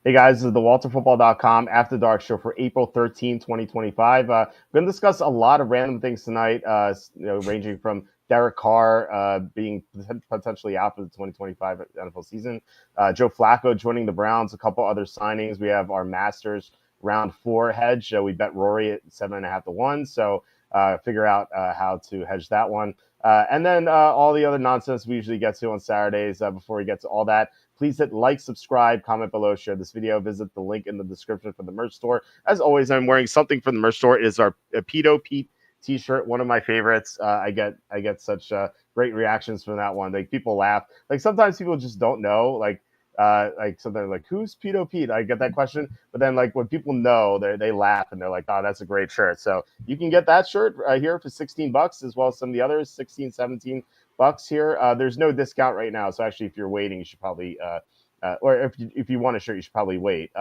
Hey guys, this is the WalterFootball.com After Dark Show for April 13, 2025. We're going to discuss a lot of random things tonight, ranging from Derek Carr being potentially out for the 2025 NFL season, Joe Flacco joining the Browns, a couple other signings. We have our Masters round 4 hedge. We bet Rory at 7.5 to 1, so figure out how to hedge that one. And then all the other nonsense we usually get to on Saturdays. Before we get to all that, please hit like, subscribe, comment below, share this video. Visit the link in the description for the merch store. As always, I'm wearing something from the merch store. It is our Pedo Pete T-shirt, one of my favorites. I get such great reactions from that one. Like people laugh. Like sometimes people just don't know. Like something like who's Pedo Pete? I get that question, but then like when people know, they laugh and they're like, oh, that's a great shirt. So you can get that shirt here for $16, as well as some of the others, 16, 17 bucks here. There's no discount right now, so actually, if you're waiting, you should probably, or if you want a shirt, you should probably wait.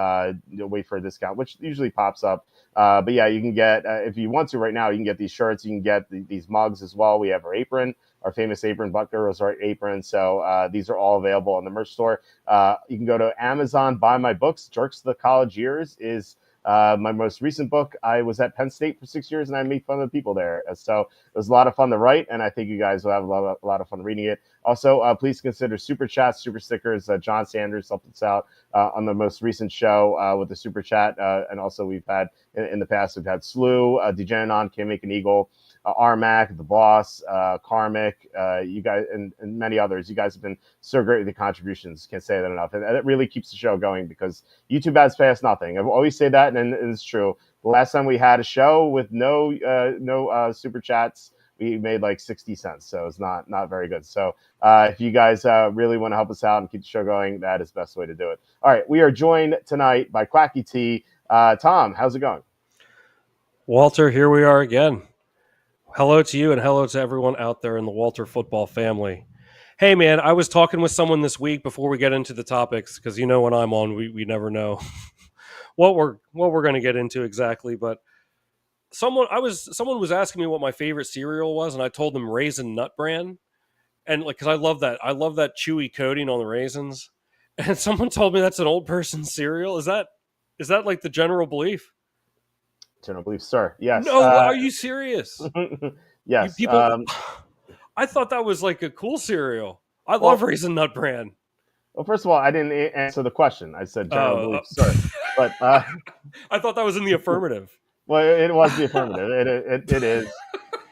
Wait for a discount, which usually pops up. But yeah, you can get if you want to right now, you can get these shirts. You can get these mugs as well. We have our apron, our famous apron, Buck Girls our apron. So these are all available on the merch store. You can go to Amazon, buy my books. Jerks to the College Years is my most recent book. I was at Penn State for 6 years, and I made fun of the people there. So it was a lot of fun to write, and I think you guys will have a lot of fun reading it. Also, please consider super chats, super stickers. John Sanders helped us out on the most recent show with the super chat, and also we've had in the past we've had Slew, Degeneron, Can't Make an Eagle, Armac, the Boss, Karmic, you guys, and many others. You guys have been so great with the contributions. Can't say that enough, and it really keeps the show going because YouTube ads pay us nothing. I've always say that, and it's true. The last time we had a show with no super chats, we made like 60 cents, so it's not very good. So if you guys really want to help us out and keep the show going, that is the best way to do it. All right, we are joined tonight by Quacky T. Tom, how's it going? Walter, here we are again. Hello to you and hello to everyone out there in the Walter football family. Hey man, I was talking with someone this week before we get into the topics, because when I'm on, we never know what we're going to get into exactly. But someone was asking me what my favorite cereal was, and I told them Raisin Nut Bran, and because I love that chewy coating on the raisins. And someone told me that's an old person's cereal. Is that like the general belief? General belief, sir. Yes. No, are you serious? Yes. People, I thought that was like a cool cereal. I love Raisin Nut Bran. Well, first of all, I didn't answer the question. I said general belief, sir. But I thought that was in the affirmative. Well, it was the affirmative. It is.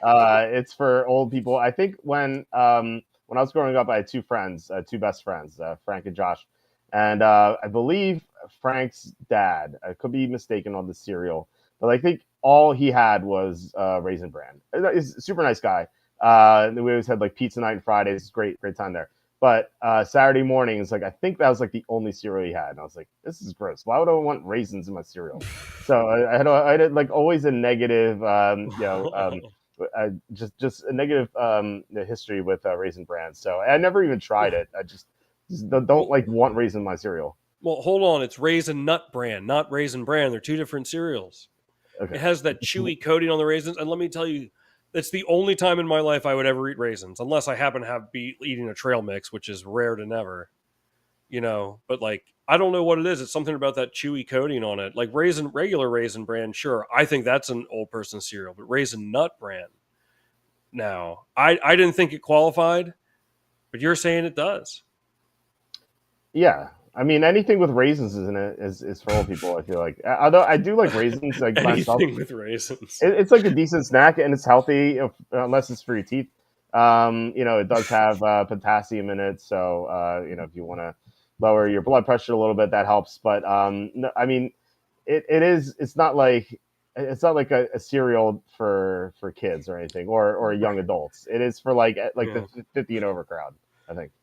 It's for old people. I think when I was growing up, I had two friends, two best friends, Frank and Josh, and I believe Frank's dad. I could be mistaken on the cereal, but I think all he had was Raisin Bran. He's a super nice guy. We always had like pizza night and Fridays. Great time there. But Saturday mornings, like I think that was like the only cereal he had, and I was like, "This is gross. Why would I want raisins in my cereal?" So I had like always a negative, just a negative history with Raisin Bran. So I never even tried it. I just don't like want raisin in my cereal. Well, hold on. It's Raisin Nut Bran, not Raisin Bran. They're two different cereals. Okay. It has that chewy coating on the raisins, and let me tell you, it's the only time in my life I would ever eat raisins, unless I happen to be eating a trail mix, which is rare to never. But like I don't know what it is. It's something about that chewy coating on it. Like regular Raisin Bran, sure, I think that's an old person cereal, but Raisin Nut Bran. Now, I didn't think it qualified, but you're saying it does. Yeah. I mean, anything with raisins in it is for old people. I feel like, although I do like raisins, like myself, with raisins, it's like a decent snack and it's healthy, unless it's for your teeth. It does have potassium in it, so if you want to lower your blood pressure a little bit, that helps. But no, I mean, it's not like a cereal for kids or anything or young adults. It is for like the 50 and over crowd, I think.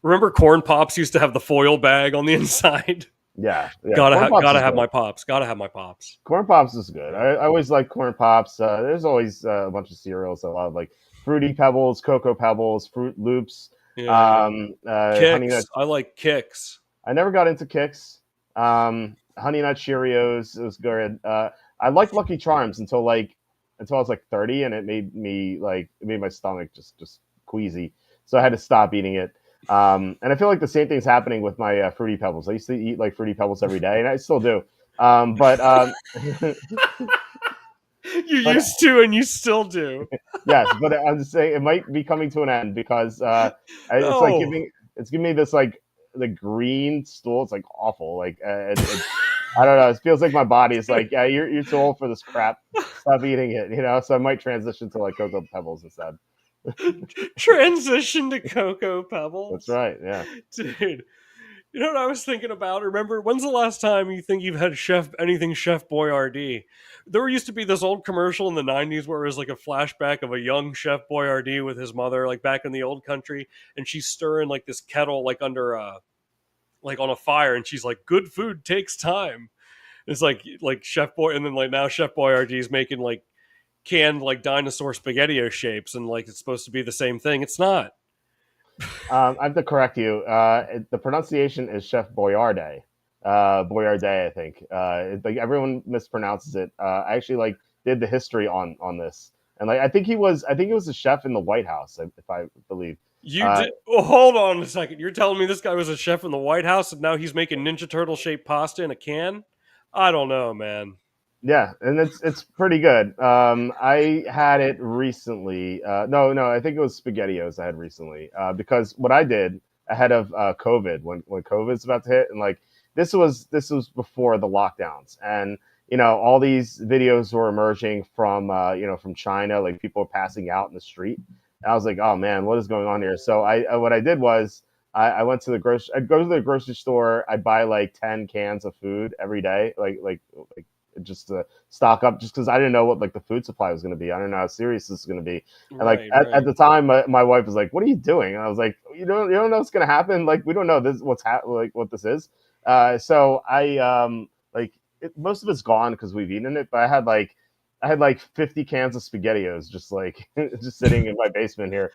Remember Corn Pops used to have the foil bag on the inside? Yeah. Gotta have my Pops. Gotta have my Pops. Corn Pops is good. I always like Corn Pops. There's always a bunch of cereals I love, like Fruity Pebbles, Cocoa Pebbles, Fruit Loops. Yeah. Honey Nut. I like Kicks. I never got into Kicks. Honey Nut Cheerios, it was good. I liked Lucky Charms until I was like 30, and it made my stomach just queasy. So I had to stop eating it. And I feel like the same thing's happening with my Fruity Pebbles. I used to eat like Fruity Pebbles every day, and I still do. But You but used to, and you still do. yes, but I'm just saying it might be coming to an end because it's like No. giving me this like the green stool. It's like awful. Like I don't know. It feels like my body is like, yeah, you're too old for this crap. Stop eating it. So I might transition to like Cocoa Pebbles instead. Transition to Cocoa That's Pebbles. right. Yeah. Dude, you know what I was thinking about? Remember, when's the last time you think you've had Chef Boyardee? There used to be this old commercial in the 90s where it was like a flashback of a young Chef Boyardee with his mother, like back in the old country, and she's stirring like this kettle like under like on a fire, and she's like, "Good food takes time." It's like Chef Boy, and then like now Chef Boyardee is making like canned like dinosaur spaghettio shapes, and like it's supposed to be the same thing. It's not. I have to correct you. The pronunciation is Chef Boyardee. Boyardee, I think. Like everyone mispronounces it. I actually like did the history on this, and like I think he was a chef in the White House, if I believe. You Uh, did. Oh, hold on a second. You're telling me this guy was a chef in the White House, and now he's making Ninja Turtle shaped pasta in a can? I don't know, man. Yeah, and it's pretty good. I had it recently. No, I think it was SpaghettiOs I had recently. Because what I did ahead of COVID, when COVID's about to hit, and like this was before the lockdowns, and all these videos were emerging from from China, like people were passing out in the street, and I was like, oh man, what is going on here? So what I did was. I went to the grocery. I'd go to the grocery store. I'd buy like 10 cans of food every day, like just to stock up, just because I didn't know what like the food supply was going to be. I don't know how serious this is going to be. And like Right, at right. the time, my wife was like, "What are you doing?" And I was like, "You don't know what's going to happen. Like we don't know this like what this is." So I like most of it's gone because we've eaten it. But I had like 50 cans of SpaghettiOs just like just sitting in my basement here.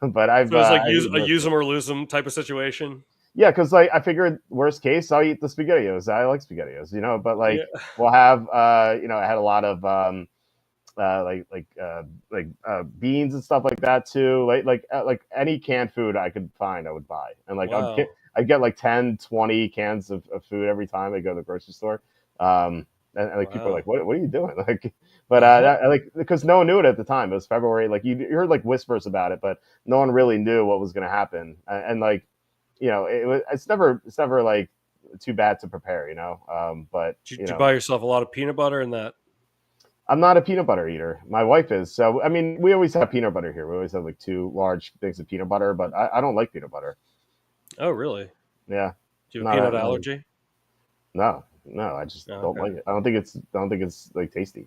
But So it's like I've eaten most use of it. them or lose them type of situation. Yeah, because like I figured worst case I'll eat the SpaghettiOs. I like SpaghettiOs, but Yeah. like we'll have I had a lot of beans and stuff like that too. Like any canned food I could find, I would buy. And like Wow. I'd get like 10, 20 cans of food every time I go to the grocery store. And like people are like, Wow. what are you doing? Like, but like because no one knew it at the time. It was February. Like you heard like whispers about it, but no one really knew what was going to happen. And like it's never like too bad to prepare. But Did you buy yourself a lot of peanut butter in that? I'm not a peanut butter eater. My wife is. So, I mean, we always have peanut butter here. We always have like two large things of peanut butter, but I don't like peanut butter. Oh, really? Yeah. Do you have a Not, peanut not allergy? no, I just Oh, don't okay. like it. I don't think it's like tasty.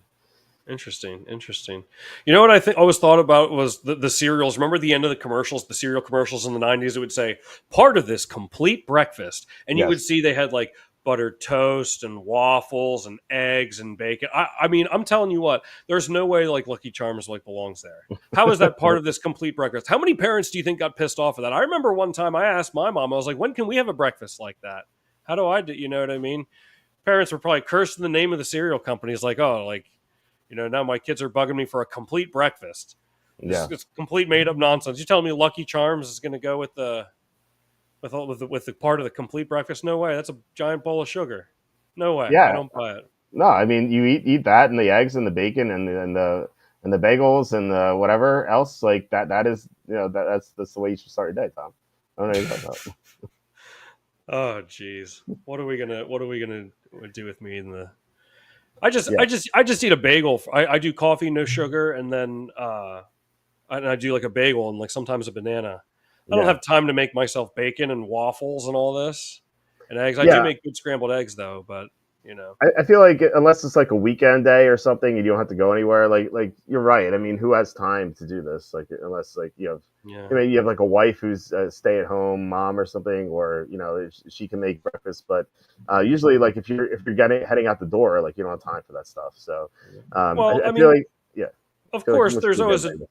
Interesting, interesting. You know what I think always thought about was the cereals. Remember the end of the commercials, the cereal commercials in the 90s? It would say part of this complete breakfast, and you would Yes. see they had like buttered toast and waffles and eggs and bacon. I mean, I'm telling you what, there's no way like Lucky Charms like belongs there. How is that part of this complete breakfast? How many parents do you think got pissed off at that? I remember one time I asked my mom, I was like, when can we have a breakfast like that? How do I do? You know what I mean? Parents were probably cursing the name of the cereal companies, like, oh, like, now my kids are bugging me for a complete breakfast. Yeah. It's complete made up nonsense. You telling me Lucky Charms is going to go with the part of the complete breakfast? No way. That's a giant bowl of sugar. No way. I Yeah. don't buy it. No, I mean, you eat that and the eggs and the bacon and the bagels and the whatever else like that is, that's the way you should start your day, Tom. I don't know what you're talking about. Oh, jeez. What are we gonna do with me in the? Yeah. I just eat a bagel. I do coffee, no sugar, and then and I do like a bagel and like sometimes a banana. I don't Yeah. have time to make myself bacon and waffles and all this and eggs. I do Yeah. make good scrambled eggs though, but you know, I feel like unless it's like a weekend day or something, and you don't have to go anywhere. Like you're right. I mean, who has time to do this? Like unless like yeah, you have like a wife who's a stay at home mom or something, or she can make breakfast. But usually, like if you're getting heading out the door, like you don't have time for that stuff. So well, I I feel mean, like yeah, of I feel like course, most there's people get always a it.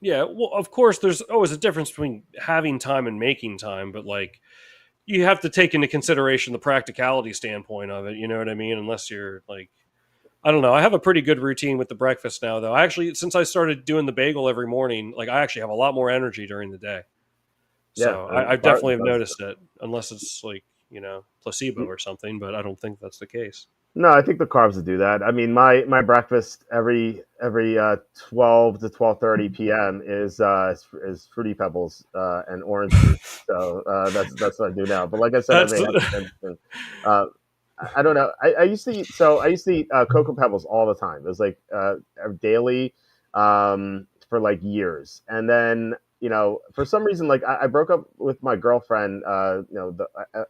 yeah, well, of course, there's always a difference between having time and making time, but like you have to take into consideration the practicality standpoint of it. You know what I mean? Unless you're like, I don't know. I have a pretty good routine with the breakfast now, though. I actually, since I started doing the bagel every morning, like I actually have a lot more energy during the day. Yeah, So and I car- definitely have does. noticed it, unless it's like, placebo or something, but I don't think that's the case. No, I think the carbs would do that. I mean, my breakfast every 12 to 12:30 p.m. is fruity pebbles and orange juice. So that's what I do now. But like I said, I That's may have to change this thing. Uh, I don't know. I used to eat cocoa pebbles all the time. It was like daily for like years, and then for some reason, like I broke up with my girlfriend,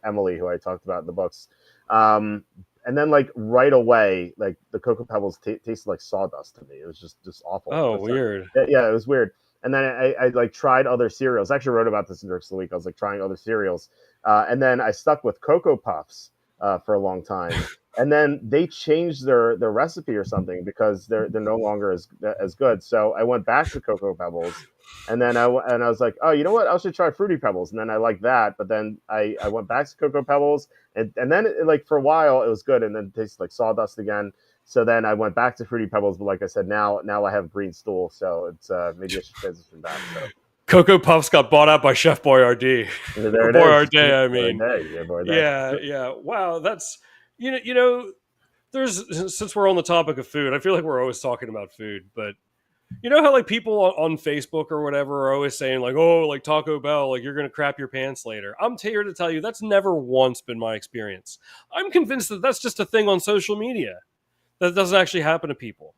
Emily, who I talked about in the books. Um, and then like right away, like the cocoa pebbles tasted like sawdust to me. It was just awful. oh, weird. Yeah, it was weird. And then I like tried other cereals. I actually wrote about this in Dirks of the Week. I was like trying other cereals, and then I stuck with Cocoa Puffs for a long time. And then they changed their recipe or something because they're no longer as good. So I went back to Cocoa Pebbles, and then I was like, oh, you know what? I should try Fruity Pebbles. And then I liked that, but then I went back to Cocoa Pebbles, and then like for a while it was good, and then it tasted like sawdust again. So then I went back to Fruity Pebbles, but like I said, now I have green stool, so it's maybe I should transition back. So Cocoa Puffs got bought out by Chef Boyardee, there or it is, Boyardee. I for a mean, day, yeah, for a day. yeah. Wow, that's you know. There's since we're on the topic of food, I feel like we're always talking about food, but you know how like people on Facebook or whatever are always saying like, oh, like Taco Bell, like you're gonna crap your pants later. I'm here to tell you that's never once been my experience. I'm convinced that that's just a thing on social media that doesn't actually happen to people.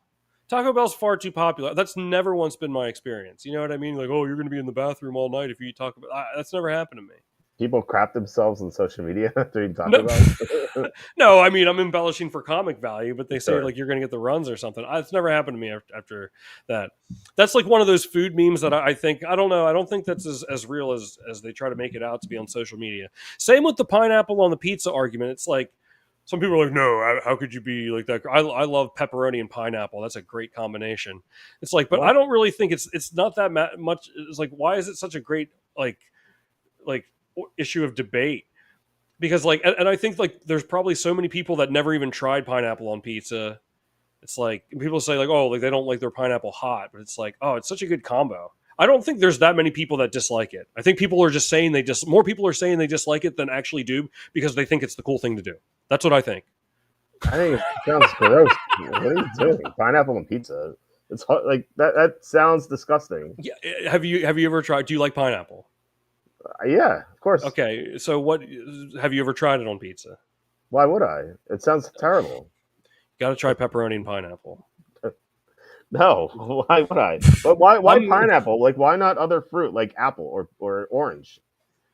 Taco Bell's far too popular. That's never once been my experience. You know what I mean? Like, oh, you're gonna be in the bathroom all night if you eat Taco Bell. That's never happened to me. People crap themselves on social media after eating Taco No, Bell. no, I mean I'm embellishing for comic value, but they say Sure. like you're going to get the runs or something. It's never happened to me after that. That's like one of those food memes that I think I don't know. I don't think that's as real as they try to make it out to be on social media. Same with the pineapple on the pizza argument. It's like some people are like, no, how could you be like that? I love pepperoni and pineapple. That's a great combination. It's like, but I What? don't really think it's not that much. It's like, why is it such a great like issue of debate? Because like and I think like there's probably so many people that never even tried pineapple on pizza. It's like people say like, oh, like they don't like their pineapple hot, but it's like, oh, it's such a good combo. I don't think there's that many people that dislike it. I think people are just saying more people are saying they dislike it than actually do because they think it's the cool thing to do. That's what I think. I think it sounds gross. What are you doing? Pineapple on pizza? It's like that. That sounds disgusting. Yeah, have you ever tried? Do you like pineapple? Yeah, of course. Okay, so what have you ever tried it on pizza? Why would I? It sounds terrible. Got to try pepperoni and pineapple. No, why would I? But why I'm pineapple? Like, why not other fruit like apple or orange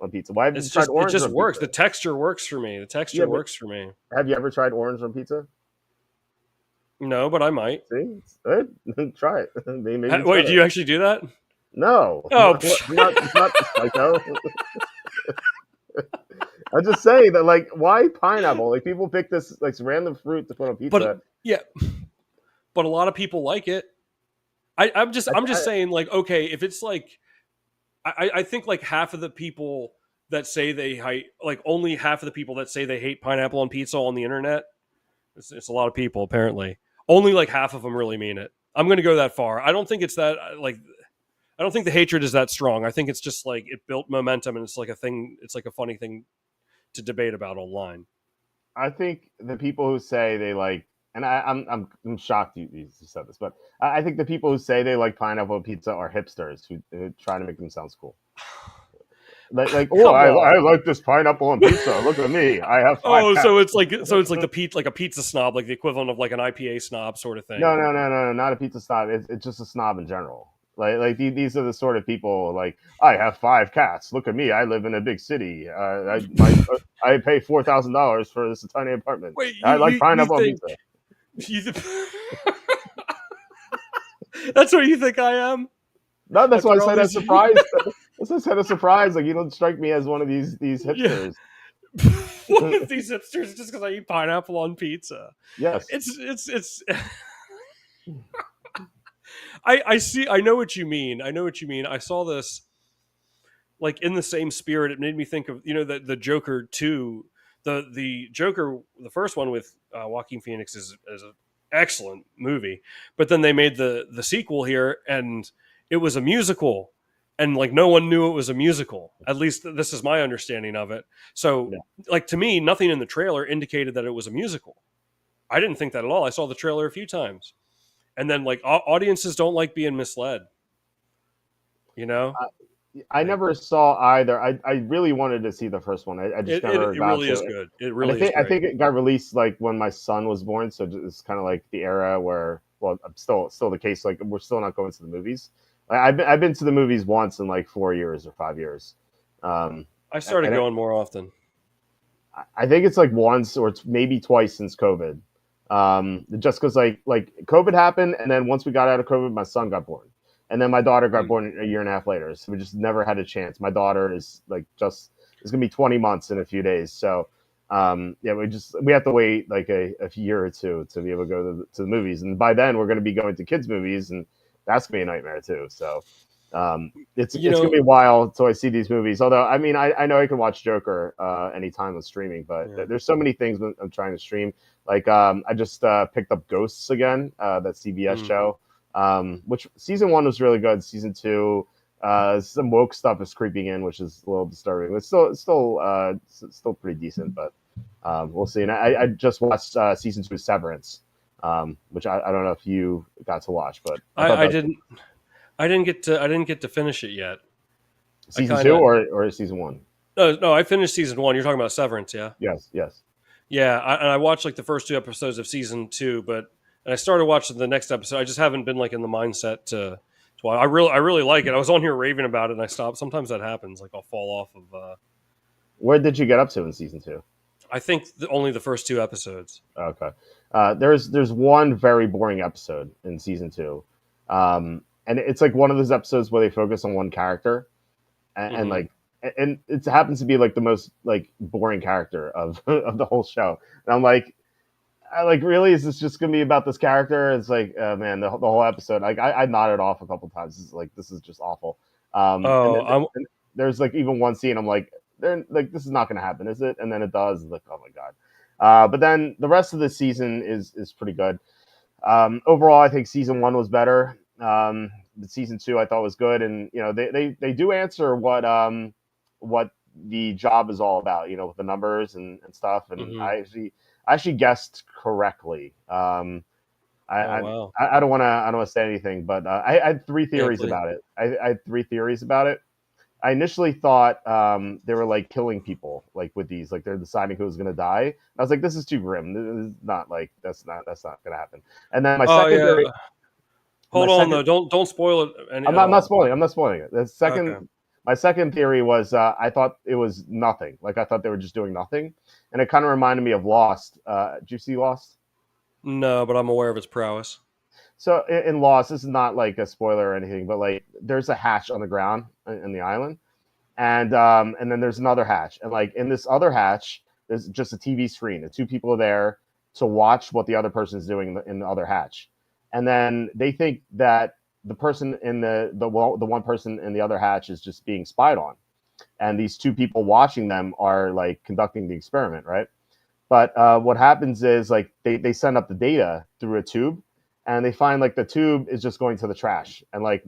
on pizza? Why have you tried it orange just on works. pizza? The texture works for me. The Yeah, texture but works for me. have you ever tried orange on pizza? No, but I might. See, it's good. Try it. Maybe it's Wait, do better. you actually do that? No, Oh, not psycho. I'm just saying that, like, why pineapple? Like, people pick this like random fruit to put on but pizza. yeah, but a lot of people like it. I'm just I, saying, like, okay, if it's like, I think like half of the people that say they hate, like, only half of the people that say they hate pineapple on pizza on the internet. It's a lot of people apparently. Only like half of them really mean it. I'm going to go that far. I don't think it's that like. I don't think the hatred is that strong. I think it's just like it built momentum, and it's like a thing. It's like a funny thing to debate about online. I think the people who say they like, and I'm shocked you said this, but I think the people who say they like pineapple pizza are hipsters who try to make themselves cool. Like, oh, Come I on. like this pineapple on pizza. Look at me, I have five Oh, cats. so it's like like a pizza snob, like the equivalent of like an IPA snob sort of thing. No, not a pizza snob. It's just a snob in general. These are the sort of people like I have five cats. Look at me, I live in a big city. I pay $4,000 for this tiny apartment. Wait, I like you pineapple on think pizza. you that's what you think I am? No, that's why I After all said I'm these surprised. That's why I said a surprise. Like, you don't strike me as one of these yeah. hipsters. One of these hipsters just because I eat pineapple on pizza. Yes. It's I see I know what you mean. I know what you mean. I saw this like in the same spirit. It made me think of the Joker 2. The Joker, the first one with Joaquin Phoenix is an excellent movie. But then they made the sequel here and it was a musical. and like no one knew it was a musical. At least this is my understanding of it. So Yeah. like to me, nothing in the trailer indicated that it was a musical. I didn't think that at all. I saw the trailer a few times, and then like audiences don't like being misled. You know, I like never saw either. I really wanted to see the first one. I just never it got really to is it. good. It And really is I great. think it got released like when my son was born, so it's kind of like the era where, well, I'm still the case. Like we're still not going to the movies. Like, I've been to the movies once in like 4 years or 5 years. Um, I started and going more often. I think it's like once or it's maybe twice since COVID. Just because like COVID happened, and then once we got out of COVID, my son got born, and then my daughter got Mm. born a year and a half later. So we just never had a chance. My daughter is like just it's gonna be 20 months in a few days. So yeah, we have to wait like a year or two to be able to go to the movies, and by then we're gonna be going to kids movies, and that's gonna be a nightmare too. So You it's gonna know, be a while until I see these movies. Although I mean I know I can watch Joker anytime on streaming, but yeah. there's so many things I'm trying to stream. Like I just picked up Ghosts again, that CBS Mm. show, which season one was really good. Season two, some woke stuff is creeping in, which is a little disturbing. It's still pretty decent, but we'll see. And I just watched season two of Severance, which I don't know if you got to watch, but I thought I that was didn't. I didn't get to finish it yet. I season kind two of or season one. no. I finished season one. You're talking about Severance, yeah? Yes, yes. Yeah. And I watched like the first two episodes of season two, but and I started watching the next episode. I just haven't been like in the mindset to. Well, I really like it. I was on here raving about it, and I stopped. Sometimes that happens. Like I'll fall off of. Where did you get up to in season two? I think only the first two episodes. Okay. There's one very boring episode in season two, and it's like one of those episodes where they focus on one character, and Hmm. like, and it happens to be like the most like boring character of of the whole show. And I'm like, really, is this just gonna be about this character? It's like, man, the whole episode. Like, I nodded off a couple times. It's like this is just awful. Oh, I'm And there's like even one scene. I'm like, they're like, this is not gonna happen, is it? And then it does. It's like, oh my god. But then the rest of the season is pretty good. Overall, I think season one was better. The season two I thought was good, and you know they do answer what the job is all about. You know, with the numbers and stuff. And mhm. I actually guessed correctly. Oh I, wow. I don't want to say anything, but I had three Yeah, theories please. about it. I had three theories about it. I initially thought they were like killing people, like with these, like they're deciding who's going to die. And I was like, this is too grim. This is not like that's not going to happen. And then Oh yeah. my Hold on though. second, Don't spoil it any at I'm not all. spoiling. I'm not spoiling it. Okay. My second theory was I thought it was nothing. Like I thought they were just doing nothing, and it kind of reminded me of Lost. Did you see Lost? No, but I'm aware of its prowess. So in Lost, this is not like a spoiler or anything, but like there's a hatch on the ground in the island, and then there's another hatch, and like in this other hatch, there's just a TV screen, and two people are there to watch what the other person is doing in the other hatch, and then they think that the person in the one person in the other hatch is just being spied on, and these two people watching them are like conducting the experiment, right? But what happens is like they send up the data through a tube, and they find like the tube is just going to the trash, and like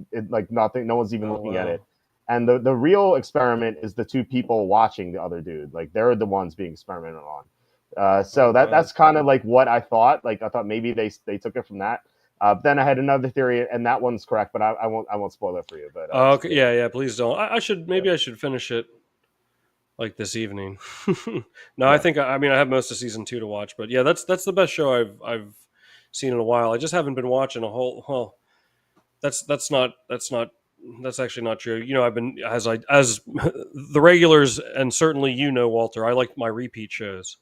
nothing, no one's even Oh looking at wow. it. And the real experiment is the two people watching the other dude. Like they're the ones being experimented on. Oh So wow. that's kind of like what I thought. Like I thought maybe they took it from that. Then I had another theory, and that one's correct, but I won't spoil it for you. But Oh, just okay. Yeah, yeah. Please don't. I should yeah, maybe I should finish it like this evening. No, I yeah. think I mean I have most of season two to watch, but yeah, that's the best show I've seen in a while. I just haven't been watching a whole. Well, that's actually not true. You know, I've been as the regulars, and certainly you know, Walter. I like my repeat shows.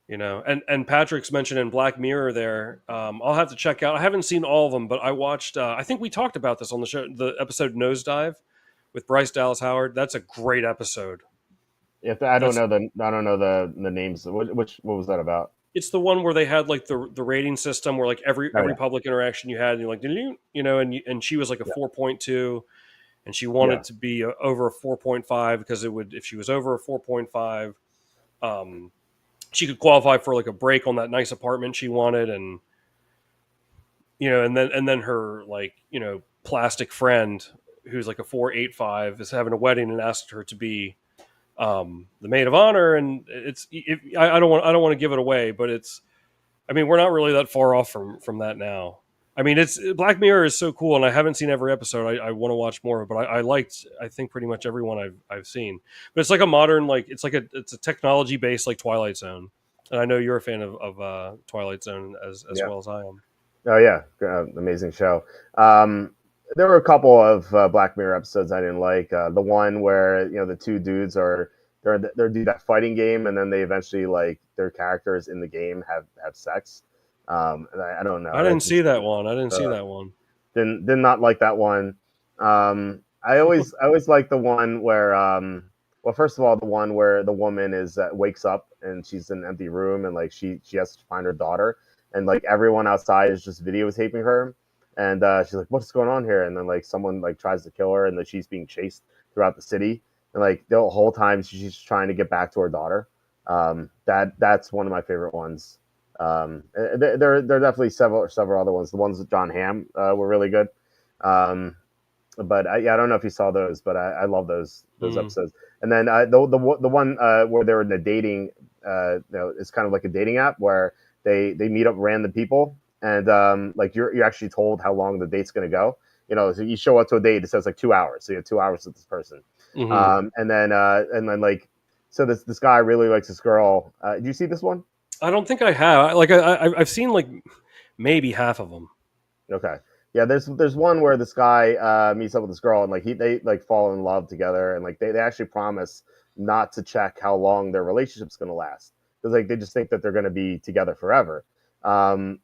You know, and Patrick's mentioned in Black Mirror there. I'll have to check out. I haven't seen all of them, but I watched. I think we talked about this on the show, the episode Nosedive with Bryce Dallas Howard. That's a great episode. If That's I don't know the names. What was that about? it's the one where they had like the rating system where like Oh every yeah, public interaction you had, and you're like, you know, and she was like a yeah, 4.2, and she yeah. wanted to be over a 4.5 because it would if she was over a 4.5, um, she could qualify for like a break on that nice apartment she wanted, and you know, and then her like you know plastic friend who's like a 4.85 is having a wedding and asked her to be the maid of honor, and I don't want to give it away, but I mean, we're not really that far off from that now. I mean, it's Black Mirror is so cool, and I haven't seen every episode. I want to watch more, but I think pretty much everyone I've seen. But it's like a modern, like it's a technology based like Twilight Zone, and I know you're a fan of Twilight Zone as well as I am. Oh yeah, amazing show. There were a couple of Black Mirror episodes I didn't like. The one where the two dudes they're do that fighting game, and then they eventually like their characters in the game have sex. And I don't know. I didn't see that one. I didn't see that one. Did not like that one. I always like the one where well, first of all, the one where the woman wakes up and she's in an empty room, and like she has to find her daughter, and like everyone outside is just videotaping her, and she's like, "What's going on here?" And then like someone like tries to kill her, and then she's being chased throughout the city, and like the whole time she's trying to get back to her daughter. That's one of my favorite ones. There are definitely several other ones. The ones with John Hamm were really good. But I don't know if you saw those, but I love those episodes. And then the one where they were in the dating, it's kind of like a dating app where they meet up random people, and like you're actually told how long the date's going to go. So you show up to a date, it says like 2 hours, so you have 2 hours with this person. And then like, so this guy really likes this girl. Do you see this one? I don't think I have. Like I've seen like maybe half of them. Okay. Yeah, there's one where this guy meets up with this girl, and like they like fall in love together, and like they actually promise not to check how long their relationship's going to last, because like they just think that they're going to be together forever. And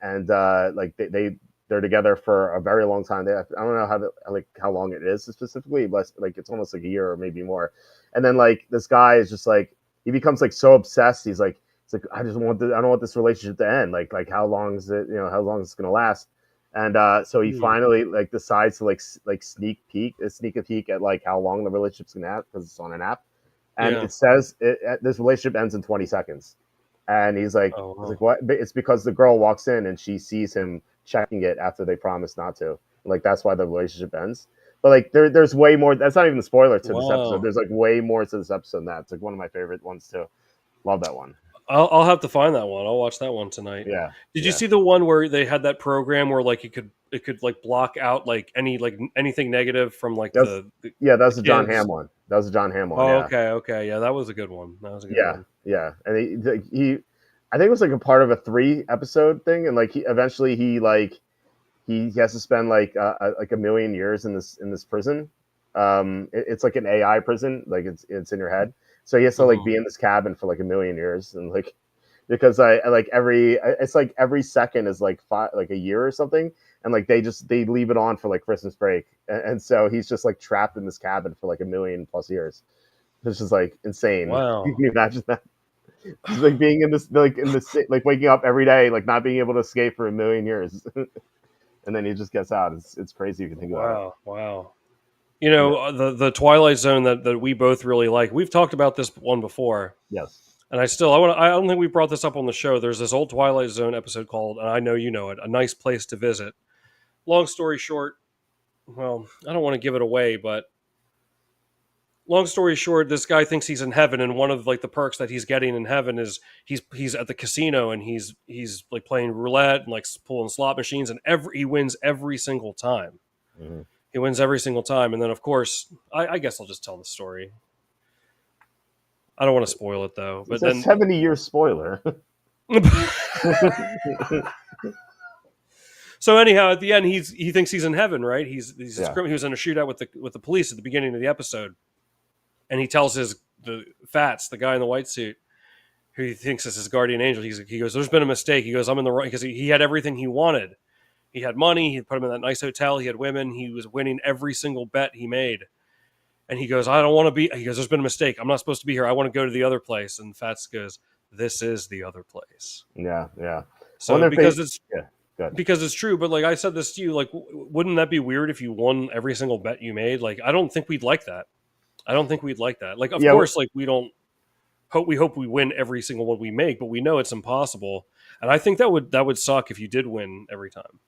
like they're together for a very long time. I don't know how long it is specifically, but like it's almost like a year or maybe more. And then like this guy is just like, he becomes like so obsessed. It's like I don't want this relationship to end. Like how long is it? How long is it going to last? And so he finally like decides to like sneak a peek at like how long the relationship's gonna have, because it's on an app, and it says this relationship ends in 20 seconds, and he's like, he's like, what? It's because the girl walks in and she sees him checking it after they promised not to. Like that's why the relationship ends. But like there's way more. That's not even the spoiler to this episode. There's like way more to this episode than that. It's like one of my favorite ones too. Love that one. I'll have to find that one. I'll watch that one tonight. Yeah. Did you see the one where they had that program where like it could like block out like anything negative from like the that's the John Hamm one. That was the John Hamm one. Oh, okay, yeah, that was a good one. That was a good one. Yeah, and he I think it was like a part of a 3-episode thing, and like he has to spend like a million years in this prison. It's like an AI prison, like it's in your head. So he has to like be in this cabin for like a million years, and like because it's like every second is like a year or something, and like they leave it on for like Christmas break, and so he's just like trapped in this cabin for like a million plus years. It's just like insane. Wow. Can you imagine that? It's like being in this like waking up every day, like not being able to escape for a million years, and then he just gets out. It's crazy if you think about it. Wow. The Twilight Zone that we both really like. We've talked about this one before. Yes. And I don't think we brought this up on the show. There's this old Twilight Zone episode called, and I know you know it, A Nice Place to Visit. Long story short, well, I don't want to give it away, but long story short, this guy thinks he's in heaven, and one of like the perks that he's getting in heaven is he's at the casino, and he's like playing roulette and like pulling slot machines, and he wins every single time. Mm-hmm. He wins every single time. And then, of course, I guess I'll just tell the story. I don't want to spoil it, though. But it's a 70-year spoiler. So anyhow, at the end, he thinks he's in heaven, right? He was in a shootout with the police at the beginning of the episode. And he tells the Fats, the guy in the white suit, who he thinks is his guardian angel, he goes, there's been a mistake. He goes, I'm in the right, because he had everything he wanted. He had money. He put him in that nice hotel. He had women. He was winning every single bet he made. And he goes, I don't want to be. He goes, there's been a mistake. I'm not supposed to be here. I want to go to the other place. And Fats goes, this is the other place. Yeah. So because it's true. But like I said this to you, like, wouldn't that be weird if you won every single bet you made? Like, I don't think we'd like that. Like, of course, like we hope we win every single one we make, but we know it's impossible. And I think that would suck if you did win every time.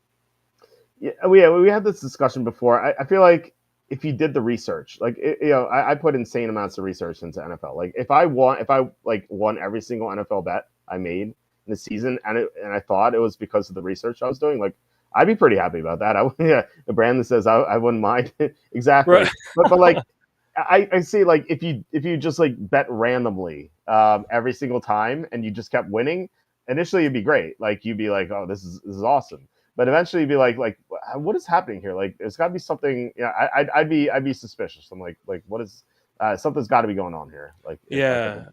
Yeah, we had this discussion before. I feel like if you did the research. Like I put insane amounts of research into NFL. Like if I won every single NFL bet I made in the season, and I thought it was because of the research I was doing, like I'd be pretty happy about that. Yeah, the Brandon says I wouldn't mind exactly, Right. but like I say, like if you just like bet randomly every single time and you just kept winning, initially it'd be great. Like you'd be like, oh, this is awesome. But eventually you'd be like, what is happening here? Like there's got to be something. Yeah, I'd be suspicious. I'm like what is something's got to be going on here. Like I think, Yeah.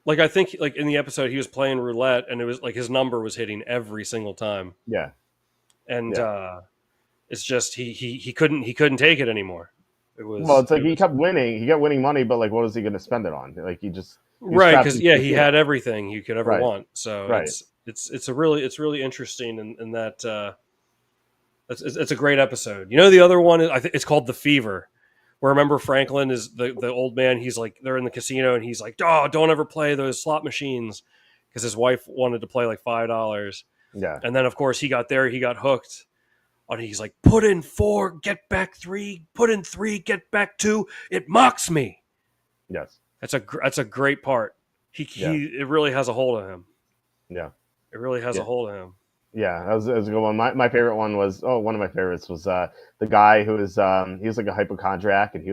Like I think like in the episode he was playing roulette and it was like his number was hitting every single time. yeah, And yeah. it's just he couldn't take it anymore. It Well, was it's like it he was kept winning. He kept winning money, but like, what is he going to spend it on? Like he was right trapped because into yeah, the he casino. had everything you could ever Right, want. So right. it's really interesting in that it's a great episode. You know, the other one I think it's called The Fever. Where remember Franklin is the old man. He's like they're in the casino and he's like, oh, don't ever play those slot machines because his wife wanted to play like $5. Yeah. And then of course he got there, he got hooked. And he's like, put in 4, get back 3. Put in 3, get back 2. It mocks me. Yes. That's a great part. Yeah. It really has a hold of him. Yeah. It really has Yeah. a hold of him. Yeah, that was a good one. My favorite one was one of my favorites was the guy who was he was like a hypochondriac and he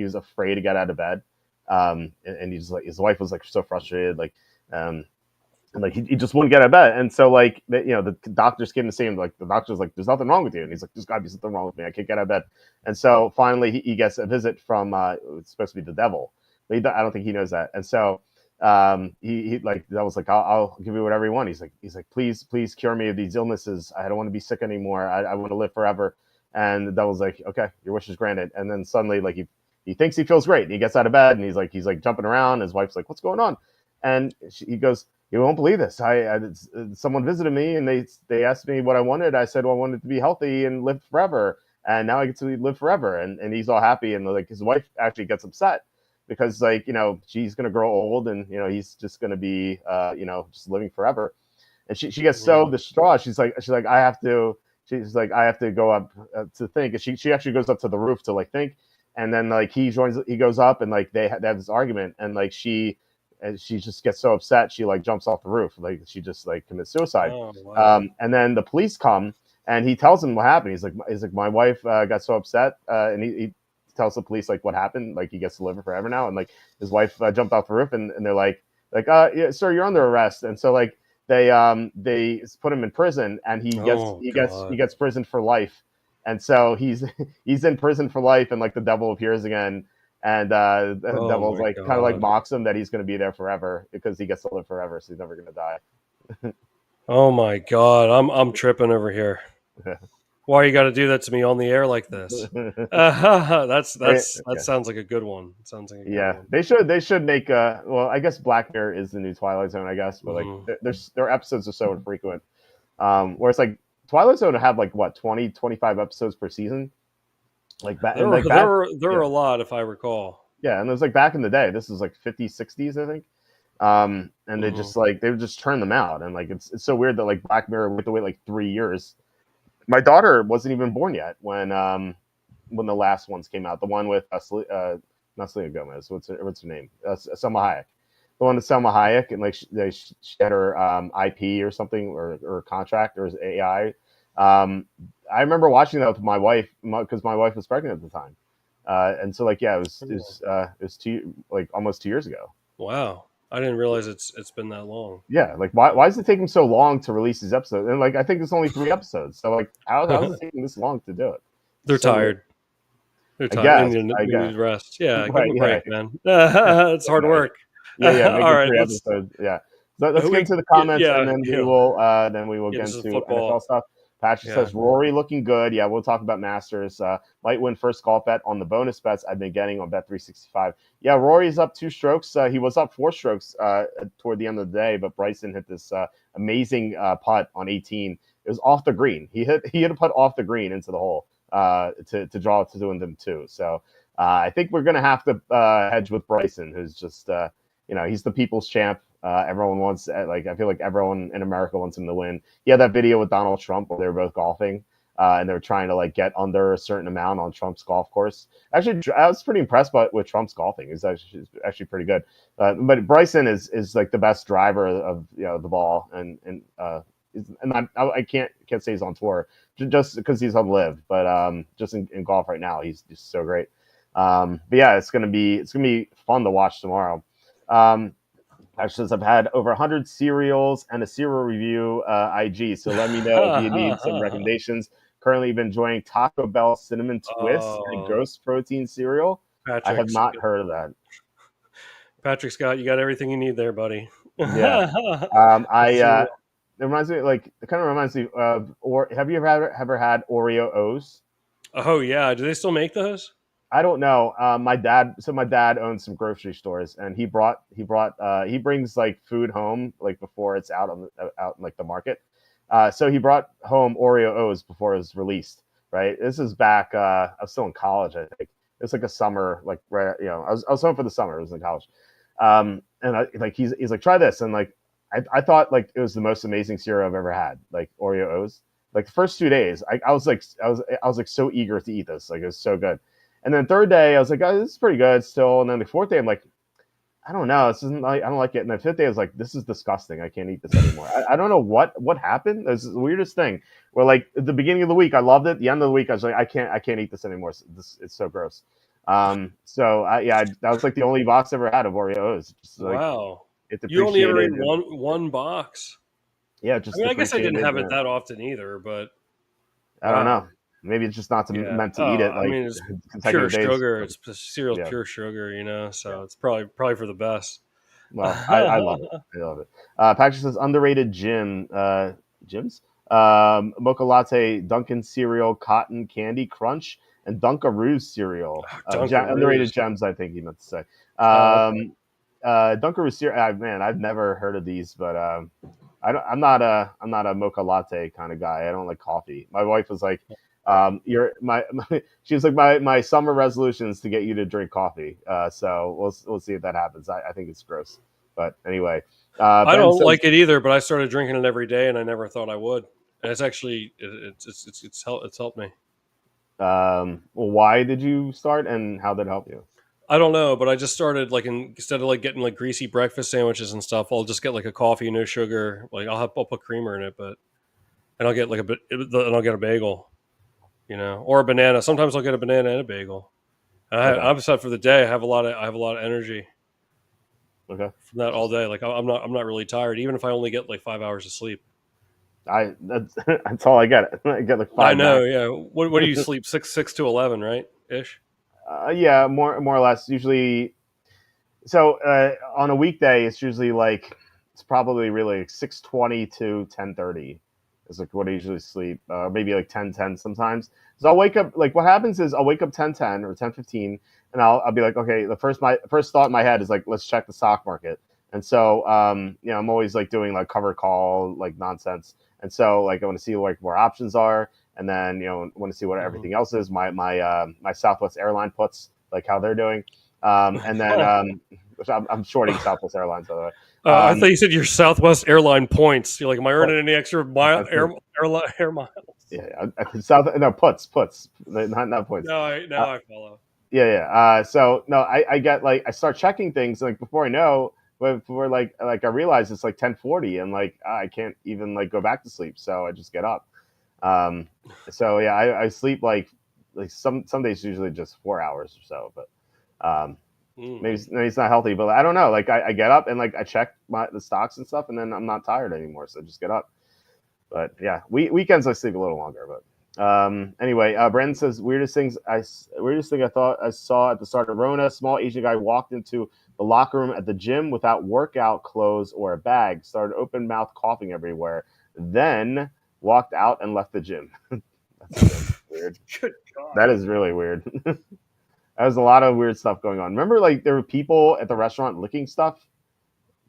was afraid to get out of bed, and he's like his wife was like so frustrated and like he just wouldn't get out of bed, and so like the doctors came to see him, like the doctor's like there's nothing wrong with you, and he's like there's gotta be something wrong with me, I can't get out of bed, and so finally he gets a visit from it's supposed to be the devil, but I don't think he knows that, and so he like that was like I'll give you whatever you want. He's like please cure me of these illnesses. I don't want to be sick anymore. I want to live forever. And the devil's like, okay, your wish is granted. And then suddenly like he thinks he feels great. And he gets out of bed and he's like jumping around. His wife's like, what's going on? And he goes, you won't believe this. Someone visited me and they asked me what I wanted. I said, well, I wanted to be healthy and live forever. And now I get to live forever. And he's all happy. And like his wife actually gets upset because like she's gonna grow old and he's just gonna be just living forever, and she gets so distraught. She's like I have to go up to think, and she actually goes up to the roof to like think, and then like he goes up and like they have this argument, and like she just gets so upset she like jumps off the roof, like she just like commits suicide. Oh, wow. And then the police come and he tells them what happened. He's like my wife got so upset, and he tells the police like what happened, like he gets to live forever now, and like his wife jumped off the roof, and they're like yeah, sir, you're under arrest, and so like they put him in prison, and he gets prison for life, and so he's he's in prison for life, and like the devil appears again, and the devil's like kind of like mocks him that he's going to be there forever because he gets to live forever, so he's never going to die. Oh my God, I'm tripping over here. Why you got to do that to me on the air like this? That sounds like a good one. It sounds like a good one. They should make well, I guess Black Mirror is the new Twilight Zone, I guess, but like their episodes are so infrequent. Whereas like Twilight Zone have like what 20-25 episodes per season. Like there were a lot, if I recall. Yeah, and it was like back in the day. This is like 50s, 60s, I think. And they would just turn them out, and like it's so weird that like Black Mirror went to wait like 3 years. My daughter wasn't even born yet when the last ones came out. The one with not Selena Gomez. What's her name? Selma Hayek. The one with Selma Hayek, and like she had her IP or something or contract or AI. I remember watching that with my wife because my wife was pregnant at the time, and so like yeah, it was almost 2 years ago. Wow. I didn't realize it's been that long. Yeah, like why is it taking so long to release these episodes? And like I think it's only 3 episodes, so like how is it taking this long to do it? They're tired. They're tired. They need rest. Yeah, give them a break, man. It's hard work. Yeah. All right, 3 episodes. Yeah. So let's get into the comments, and then we will get into NFL stuff. Patrick says Rory looking good. Yeah, we'll talk about Masters. Might win first golf bet on the bonus bets I've been getting on Bet365. Yeah, Rory's up 2 strokes. He was up 4 strokes toward the end of the day, but Bryson hit this amazing putt on 18. It was off the green. He hit a putt off the green into the hole to draw it to doing them 2. So I think we're gonna have to hedge with Bryson, who's just he's the people's champ. Everyone wants I feel like everyone in America wants him to win. He had that video with Donald Trump where they were both golfing. and they were trying to like get under a certain amount on Trump's golf course. Actually, I was pretty impressed with Trump's golfing. He's actually pretty good. But Bryson is like the best driver of the ball, and I can't say he's on tour just because he's on live, but just in golf right now, he's just so great. But yeah, it's gonna be fun to watch tomorrow. Since I've had over 100 cereals and a cereal review IG, so let me know if you need some recommendations. Currently, been enjoying Taco Bell Cinnamon Twist and Ghost Protein cereal. I have not heard of that. Patrick Scott, you got everything you need there, buddy. Yeah. It reminds me, it kind of reminds me of, or have you ever had Oreo O's? Oh yeah, do they still make those? I don't know. My dad owns some grocery stores, and he brings like food home like before it's out in like the market. So he brought home Oreo O's before it was released. Right. This is back. I was still in college. I think it's like a summer. Like right. I was home for the summer. I was in college. And he's like, try this, and like I thought like it was the most amazing cereal I've ever had. Like Oreo O's. Like the first 2 days, I was like so eager to eat this. Like it was so good. And then third day, I was like, oh, this is pretty good still. And then the fourth day, I'm like, I don't know. This isn't like, I don't like it. And the fifth day, I was like, this is disgusting. I can't eat this anymore. I don't know what happened. It's the weirdest thing. Where like at the beginning of the week, I loved it. At the end of the week, I was like, I can't eat this anymore. It's so gross. That was like the only box I ever had of Oreos. Like, wow. You only ever ate one box. Yeah, just. I guess I didn't have it that often either, but I don't know. Maybe it's just not meant to eat it. Like, it's pure sugar. It's cereal's pure sugar, so it's probably for the best. Well, I love it. I love it. Patrick says underrated gyms. Mocha latte, Dunkin' cereal, cotton candy crunch, and Dunkaroos cereal. Underrated gems, I think he meant to say. Dunkaroos cereal. Man, I've never heard of these, but I'm not a mocha latte kind of guy. I don't like coffee. My wife was like, she was like, my summer resolution is to get you to drink coffee. So we'll see if that happens. I think it's gross, but anyway. I don't like it either, but I started drinking it every day, and I never thought I would. And it's actually it's helped me. Well, why did you start, and how did it help you? I don't know, but I just started like instead of like getting like greasy breakfast sandwiches and stuff, I'll just get like a coffee, no sugar. Like I'll put creamer in it, and I'll get like and I'll get a bagel, or a banana. Sometimes I'll get a banana and a bagel. I'm set for the day. I have a lot of energy. Okay. From that all day. Like I'm not really tired, even if I only get like 5 hours of sleep. That's all I get. I get like 5. I know. Yeah. What do you sleep? 6 to 11, right? Ish. Yeah, more or less. Usually, so on a weekday, it's usually like it's probably really like 6:20 to 10:30 is like what I usually sleep. Maybe like 10:10 sometimes. So I'll wake up. Like what happens is I'll wake up 10:10 or 10:15, and I'll be like, okay. The first thought in my head is like, let's check the stock market. And so I'm always like doing like cover call like nonsense. And so like I want to see like where options are. And then want to see what everything else is. My Southwest airline puts, like how they're doing, and then which I'm shorting Southwest Airlines by the way. I thought you said your Southwest airline points. You're like, am I earning any extra air miles? Yeah, puts, not points. No, I follow. Yeah. So no, I get like I start checking things like before I know. Before like I realize it's like 10:40 and like I can't even like go back to sleep, so I just get up. So yeah, I sleep like some days usually just 4 hours or so, but maybe it's not healthy, but I don't know. Like I get up and like I check the stocks and stuff, and then I'm not tired anymore, so I just get up. But yeah, weekends I sleep a little longer. But anyway, Brandon says weirdest thing I thought I saw at the start of Rona. Small Asian guy walked into the locker room at the gym without workout clothes or a bag, started open mouth coughing everywhere, then walked out and left the gym. That's weird. Good God. That is really weird. There's a lot of weird stuff going on. Remember, like there were people at the restaurant licking stuff.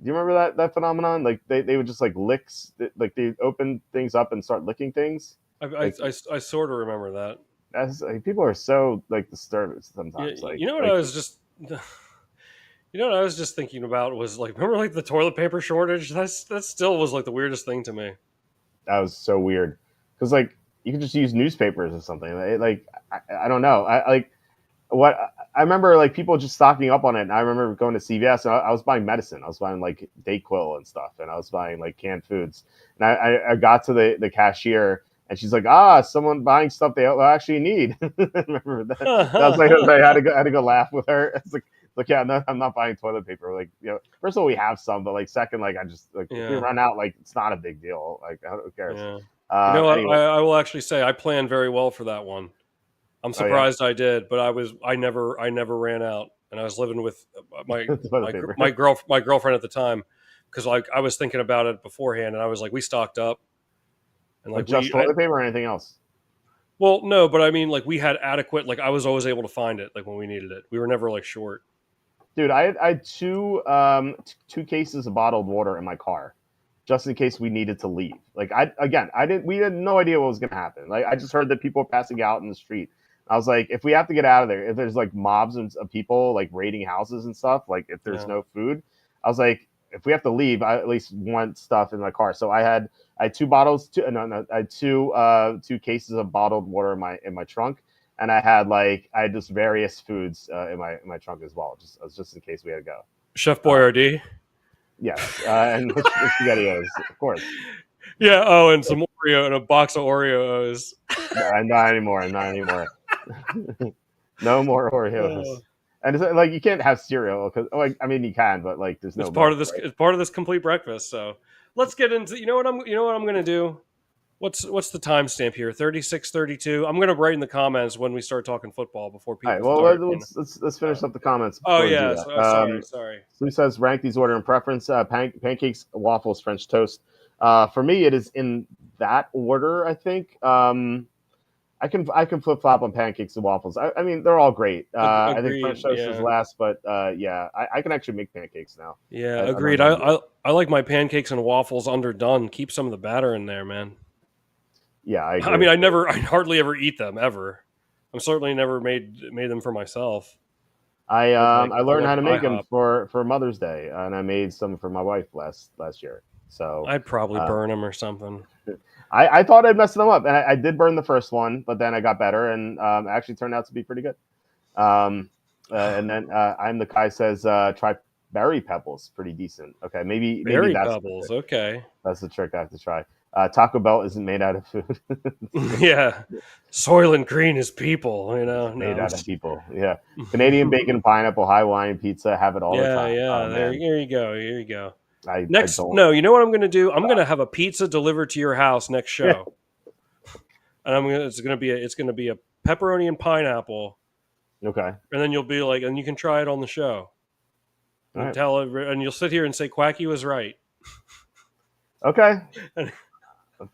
Do you remember that phenomenon? Like they would just like lick, like they open things up and start licking things. I sort of remember that. That's like, people are so like disturbed sometimes. Yeah, like, I was just. What I was just thinking about was like, remember like the toilet paper shortage? That still was like the weirdest thing to me. That was so weird because like you could just use newspapers or something. Like I don't know. What I remember, like people just stocking up on it. And I remember going to CVS and I was buying medicine. I was buying like Dayquil and stuff, and I was buying like canned foods. And I got to the cashier, and she's like, someone buying stuff they actually need. I remember that. That was like I had to go laugh with her. It's like yeah, no, I'm not buying toilet paper. Like first of all, we have some, but like second, like I just like if we run out, like it's not a big deal. Like who cares? Yeah. You know what? Anyway. I will actually say I planned very well for that one. I'm surprised I did, but I never ran out, and I was living with my girlfriend at the time, because like I was thinking about it beforehand, and I was like, we stocked up, and like just toilet paper or anything else? Well, no, but I mean, like we had adequate. Like I was always able to find it, like when we needed it. We were never like short. Dude, I had two cases of bottled water in my car, just in case we needed to leave. Like we had no idea what was gonna happen. Like I just heard that people were passing out in the street. I was like, if we have to get out of there, if there's like mobs of people like raiding houses and stuff, like if there's no food, I was like, if we have to leave, I at least want stuff in my car. So I had two bottles, I had two cases of bottled water in my trunk, and I had just various foods in my trunk as well, just in case we had to go. Chef Boyardee. Yes, and SpaghettiOs, of course. Yeah. Oh, and some Oreo and a box of Oreos. Not anymore. No more Oreos. And it's like you can't have cereal because, like, I mean, you can, but like, there's no. It's part of this. Right? It's part of this complete breakfast. So let's get into. You know what I'm going to do. What's the timestamp here? 36:32. I'm going to write in the comments when we start talking football before people. All right. Well, let's finish up the comments. Oh yeah. Sorry. Who says rank these order in preference? Pancakes, waffles, French toast. For me, it is in that order. I think. I can flip flop on pancakes and waffles. I mean, they're all great. I think French toast is last, but I can actually make pancakes now. Yeah, agreed. I like my pancakes and waffles underdone. Keep some of the batter in there, man. Yeah, I agree. I mean, I hardly ever eat them ever. I'm certainly never made them for myself. I learned how to make them for Mother's Day, and I made some for my wife last year. So I'd probably burn them or something. I thought I'd messed them up, and I did burn the first one, but then I got better, and it actually turned out to be pretty good. And then I'm the guy says try berry pebbles, pretty decent. Okay, maybe berry that's pebbles. Okay, that's the trick I have to try. Taco Bell isn't made out of food. Yeah, Soylent Green is people. Made out of people. Yeah, Canadian bacon, pineapple, Hawaiian pizza. Have it all the time. Yeah. There you go. Next, no, you know what I'm going to do? I'm going to have a pizza delivered to your house next show, and it's going to be a pepperoni and pineapple. Okay, and then you'll be like, and you can try it on the show, and and you'll sit here and say Quacky was right. Okay,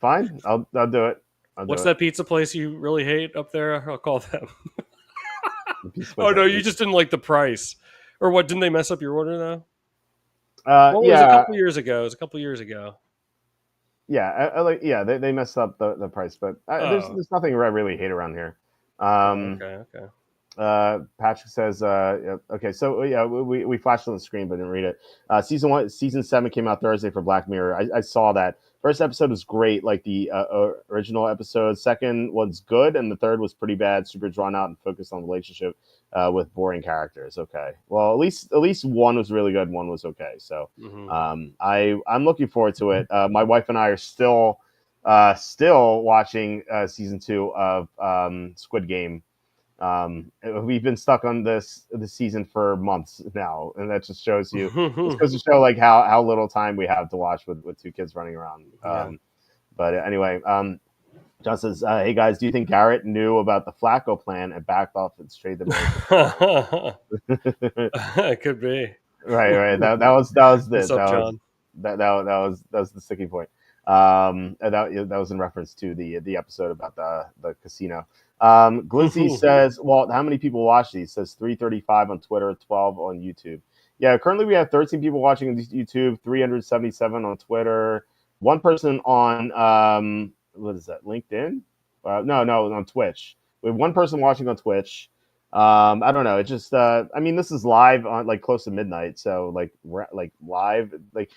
fine. I'll do it. What's that pizza place you really hate up there? I'll call them. Oh no, you just didn't like the price, or what? Didn't they mess up your order though? It was a couple years ago. Yeah, they messed up the price, but there's nothing I really hate around here. Okay. Patrick says, okay, so yeah, we flashed on the screen but didn't read it. Season 7 came out Thursday for Black Mirror. I saw that. First episode was great, like the original episode. Second was good, and the third was pretty bad, super drawn out and focused on relationship with boring characters. Okay, well at least one was really good, one was okay. So I'm looking forward to it. My wife and I are still watching season 2 of Squid Game. We've been stuck on this season for months now, and that just shows you. It goes to show like how little time we have to watch with 2 kids running around. But anyway, John says, "Hey guys, do you think Garrett knew about the Flacco plan and backed off and straight the?" It could be. Right. That was this. What's up, John? That was the sticking point. And that was in reference to the episode about the casino. Glizzy says, Walt, how many people watch these? Says 335 on Twitter, 12 on YouTube. Yeah, currently we have 13 people watching on YouTube, 377 on Twitter, one person on what is that, LinkedIn? No, on Twitch. We have one person watching on Twitch. I don't know. It just I mean, this is live on like close to midnight, so like live, like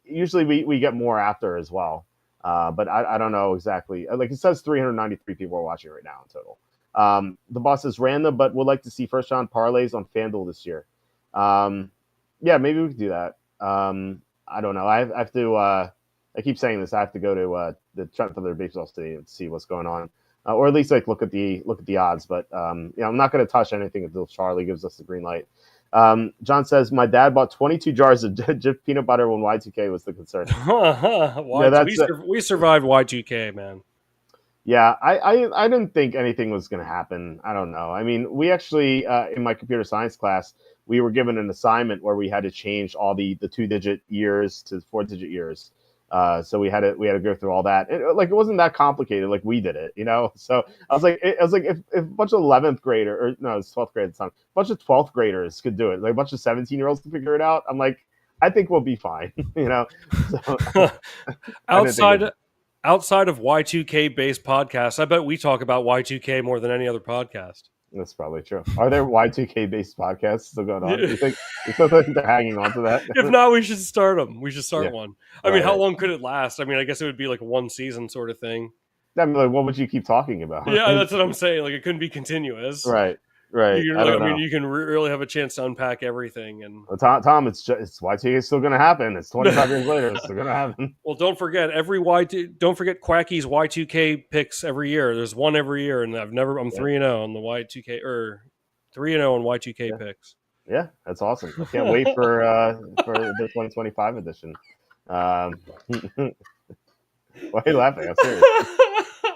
usually we get more after as well. But I don't know exactly. Like it says, 393 people are watching right now in total. The boss is random, but would like to see first round parlays on FanDuel this year. Yeah, maybe we could do that. I don't know. I have to. I keep saying this. I have to go to the Trent Feather Baseball Stadium to see what's going on, or at least like look at the odds. But I'm not going to touch anything until Charlie gives us the green light. John says, my dad bought 22 jars of Jif peanut butter when Y2K was the concern. We survived Y2K, man. Yeah, I didn't think anything was going to happen. I don't know. I mean, we actually, in my computer science class, we were given an assignment where we had to change all the 2-digit years to 4-digit years. So we had to go through all that. It wasn't that complicated. Like we did it. So I was like, if a bunch of 11th grader, or no, it's 12th grade at the time, a bunch of 12th graders could do it, like a bunch of 17-year-olds could figure it out. I'm like, I think we'll be fine. So, outside of Y2K based podcasts, I bet we talk about Y2K more than any other podcast. That's probably true. Are there Y2K based podcasts still going on? You still think they're hanging on to that? If not, we should start them. We should start one. I mean, how Right. long could it last? I mean, I guess it would be like a one season sort of thing. I mean, like, what would you keep talking about? Yeah, that's what I'm saying. Like, it couldn't be continuous. Right. You can really have a chance to unpack everything. And well, Tom, it's Y2K is still going to happen. It's 25 years later. It's still going to happen. Well, don't forget don't forget Quacky's Y2K picks every year. There's one every year, and I'm 3-0 on the Y2K, or 3-0 on Y2K picks. Yeah, that's awesome. I can't wait for the 2025 edition. Why are you laughing? I'm serious.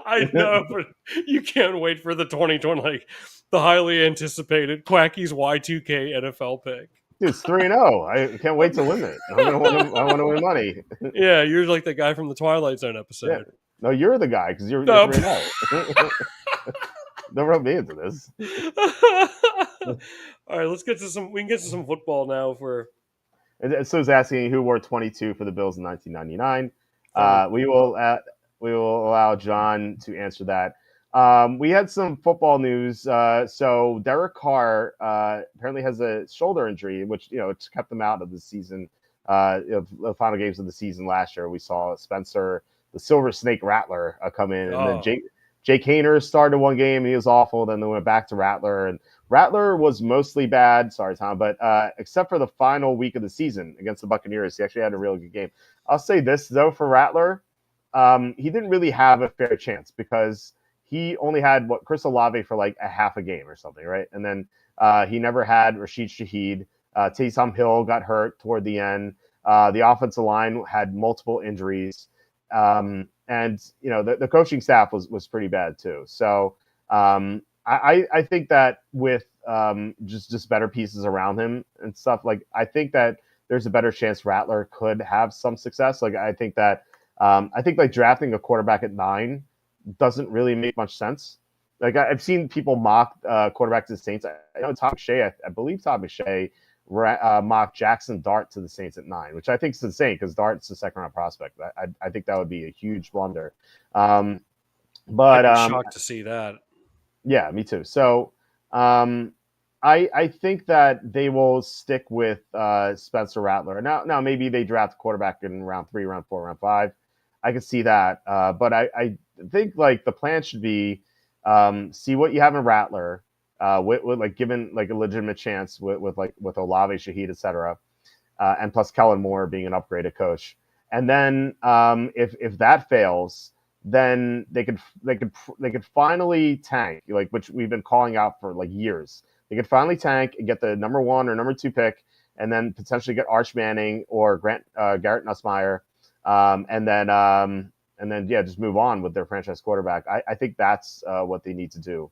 I know, but you can't wait for the 2020, like the highly anticipated Quacky's Y2K NFL pick. Dude, it's 3-0. I can't wait to win it. I want to win money. Yeah, you're like the guy from the Twilight Zone episode. Yeah. No, you're the guy because you're 3-0. Don't rub me into this. All right, let's get to some. We can get to some football now. So it's asking who wore 22 for the Bills in 1999. We will allow John to answer that. We had some football news. So Derek Carr apparently has a shoulder injury, which it's kept him out of the season. The final games of the season last year, we saw Spencer, the Silver Snake Rattler, come in, and then Jake Hayner started one game and he was awful. Then they went back to Rattler, and Rattler was mostly bad. Sorry, Tom, but except for the final week of the season against the Buccaneers, he actually had a really good game. I'll say this though for Rattler, he didn't really have a fair chance because he only had Chris Olave for like a half a game or something, right? And then he never had Rashid Shaheed. Taysom Hill got hurt toward the end. The offensive line had multiple injuries. And the coaching staff was pretty bad too. So I think that with just better pieces around him and stuff, like I think that there's a better chance Rattler could have some success. Like I think like drafting a quarterback at 9 doesn't really make much sense. Like I've seen people mock quarterback to the Saints. I know Todd McShay. I believe Todd McShay mocked Jackson Dart to the Saints at 9, which I think is insane because Dart's a second round prospect. I think that would be a huge blunder. But I'm shocked to see that. Yeah, me too. So I think that they will stick with Spencer Rattler. Now maybe they draft a quarterback in round 3, round 4, round 5. I could see that. But I think like the plan should be see what you have in Rattler. With like given like a legitimate chance with Olave, Shaheed, etc., and plus Kellen Moore being an upgraded coach, and then if that fails, then they could finally tank, like which we've been calling out for like years. They could finally tank and get the number 1 or number 2 pick, and then potentially get Arch Manning or Garrett Nussmeier, and then just move on with their franchise quarterback. I think that's what they need to do.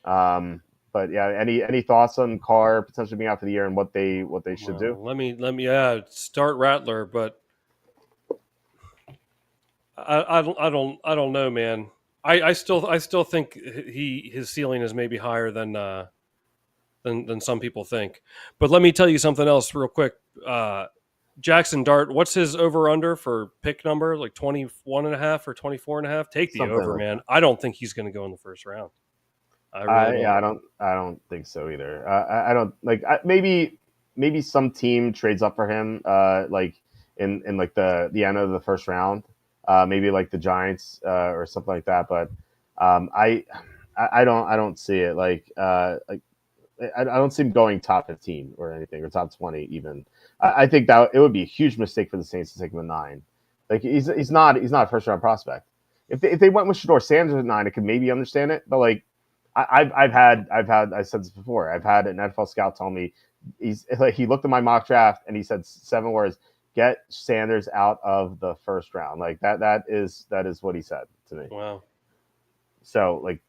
But yeah, any thoughts on Carr potentially being out for the year and what they should do? Let me start Rattler, but I don't know, man. I still think his ceiling is maybe higher than some people think. But let me tell you something else real quick. Jackson Dart, what's his over under for pick number? Like 21.5 or 24.5? Take the Something over, like man. that. I don't think he's going to go in the first round. I don't think so either. I don't like maybe some team trades up for him like in like the end of the first round. maybe like the Giants or something like that. But I don't see it like I don't see him going top 15 or anything, or top 20 even. I think that it would be a huge mistake for the Saints to take him at 9. Like he's not a first round prospect. If they went with Shador Sanders at 9, I could maybe understand it. But like I've had I said this before. I've had an NFL scout tell me he looked at my mock draft and he said 7 words: "Get Sanders out of the first round." Like that is what he said to me. Wow. So like,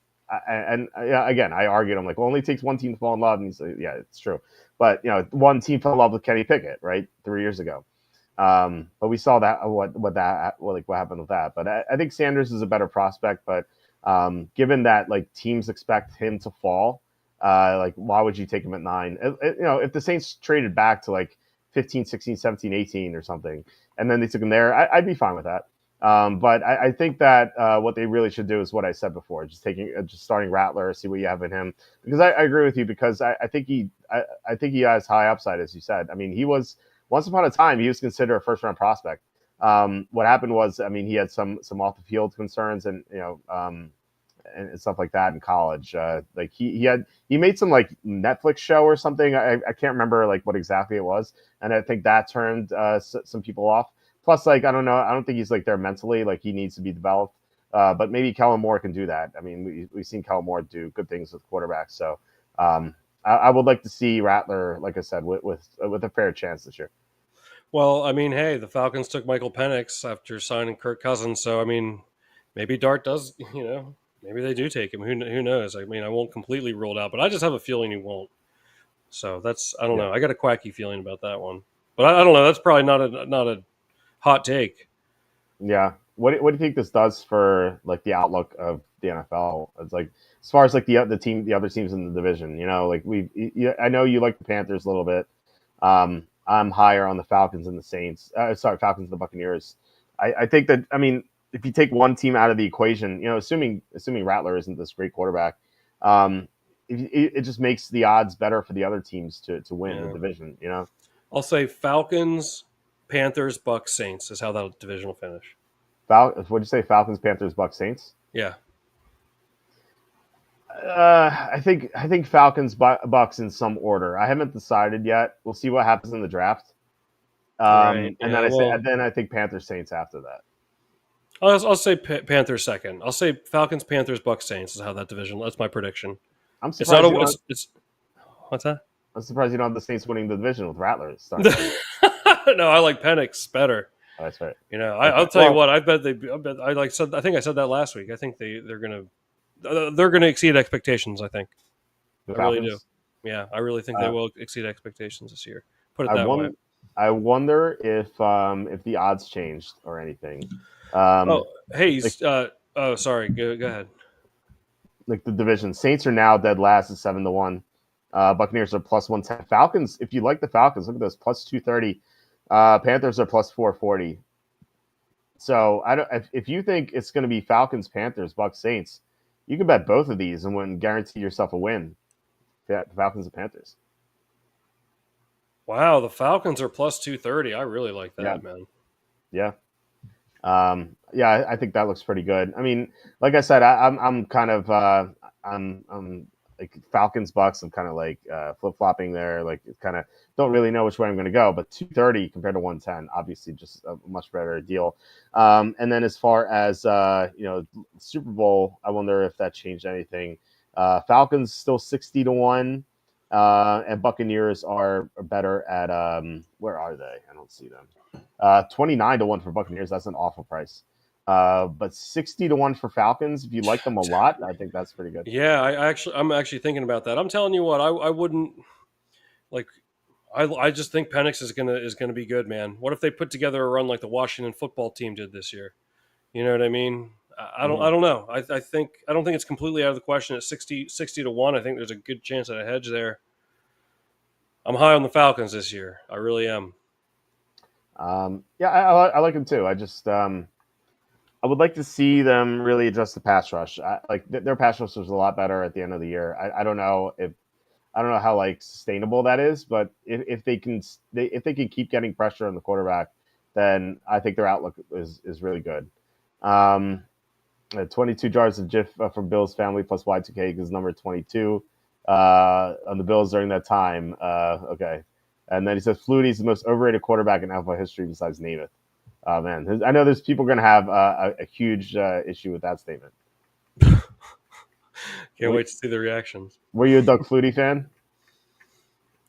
again, I argued. I'm like, well, it only takes one team to fall in love, and he's like, yeah, it's true. But one team fell in love with Kenny Pickett, right, 3 years ago. But we saw that what happened with that. But I think Sanders is a better prospect. But given that like teams expect him to fall, like why would you take him at 9? If the Saints traded back to like 15, 16, 17, 18 or something, and then they took him there, I'd be fine with that. But I think that what they really should do is what I said before, just starting Rattler, see what you have in him. Because I agree with you, because I think he has high upside, as you said. I mean, he was once upon a time he was considered a first round prospect. What happened was, I mean, he had some off the field concerns and stuff like that in college. Like he made some like Netflix show or something. I can't remember like what exactly it was, and I think that turned some people off. Plus, like, I don't know. I don't think he's like there mentally. Like he needs to be developed. But maybe Kellen Moore can do that. I mean, we've seen Kellen Moore do good things with quarterbacks. So I would like to see Rattler, like I said, with a fair chance this year. Well, I mean, hey, the Falcons took Michael Penix after signing Kirk Cousins, so I mean, maybe Dart does. Maybe they do take him. Who knows? I mean, I won't completely rule it out, but I just have a feeling he won't. So I don't Yeah. know. I got a quacky feeling about that one, but I don't know. That's probably not a hot take. Yeah. What do you think this does for like the outlook of the NFL? It's like as far as like the other teams in the division. Like I know you like the Panthers a little bit. I'm higher on the Falcons and the Saints. Falcons and the Buccaneers. I think that, I mean, if you take one team out of the equation, assuming Rattler isn't this great quarterback, um, it just makes the odds better for the other teams to win the Yeah. division. I'll say Falcons, Panthers, Bucks, Saints is how that division will finish. What'd you say? Falcons, Panthers, Bucks, Saints. Yeah. I think Falcons, Bucks in some order. I haven't decided yet. We'll see what happens in the draft. Right. And then Yeah. Well, I think Panthers, Saints after that. I'll say Panthers second. I'll say Falcons, Panthers, Bucks, Saints is how that division. That's my prediction. I'm It's not surprised a. It's what's that? I'm surprised you don't have the Saints winning the division with Rattler No, starting. I like Penix better. Oh, that's right. I'll Okay. tell you what. I bet they. I think I said that last week. I think they're gonna exceed expectations. I think. The I really do. Falcons. Yeah, I really think they Uh, will exceed expectations this year. Put it I that way. won. I wonder if the odds changed or anything. Um, Oh, hey, like oh, sorry. Go ahead. like the division. Saints are now dead last at 7-1. Buccaneers are plus 110. Falcons. If you like the Falcons, look at this, plus 230. Panthers are plus 440. So I don't. If you think it's going to be Falcons, Panthers, Bucks, Saints, you can bet both of these and win guarantee yourself a win. Yeah, Falcons and Panthers. Wow, the Falcons are plus 230. I really like Yeah, that, man. yeah, yeah. I think that looks pretty good. I mean, like I said, I'm kind of I'm like Falcons, Bucks. I'm kind of like flip flopping there. Like kind of don't really know which way I'm going to go. But 230 compared to 110, obviously, just a much better deal. And then as far as Super Bowl, I wonder if that changed anything. Falcons still 60-1. And Buccaneers are better at where are they? I don't see them. 29-1 for Buccaneers. That's an awful price. But 60-1 for Falcons. If you like them a lot, I think that's pretty good. Yeah, I'm actually thinking about that. I'm telling you what, I wouldn't like. I just think Penix is gonna be good, man. What if they put together a run like the Washington football team did this year? You know what I mean? I Mhm. don't know. I don't think it's completely out of the question at 60-1. I think there's a good chance at a hedge there. I'm high on the Falcons this year. I really am. Yeah, I like them too. I would like to see them really adjust the pass rush. Their pass rush was a lot better at the end of the year. I don't know how like sustainable that is, but if they can keep getting pressure on the quarterback, then I think their outlook is really good. Um, 22 jars of Jif from Bill's family plus Y2K is number 22 on the Bills during that time. Okay. And then he says Flutie's the most overrated quarterback in NFL history besides Namath. Oh, man. I know there's people going to have a huge issue with that statement. Can't wait to see the reactions. Were you a Doug Flutie fan?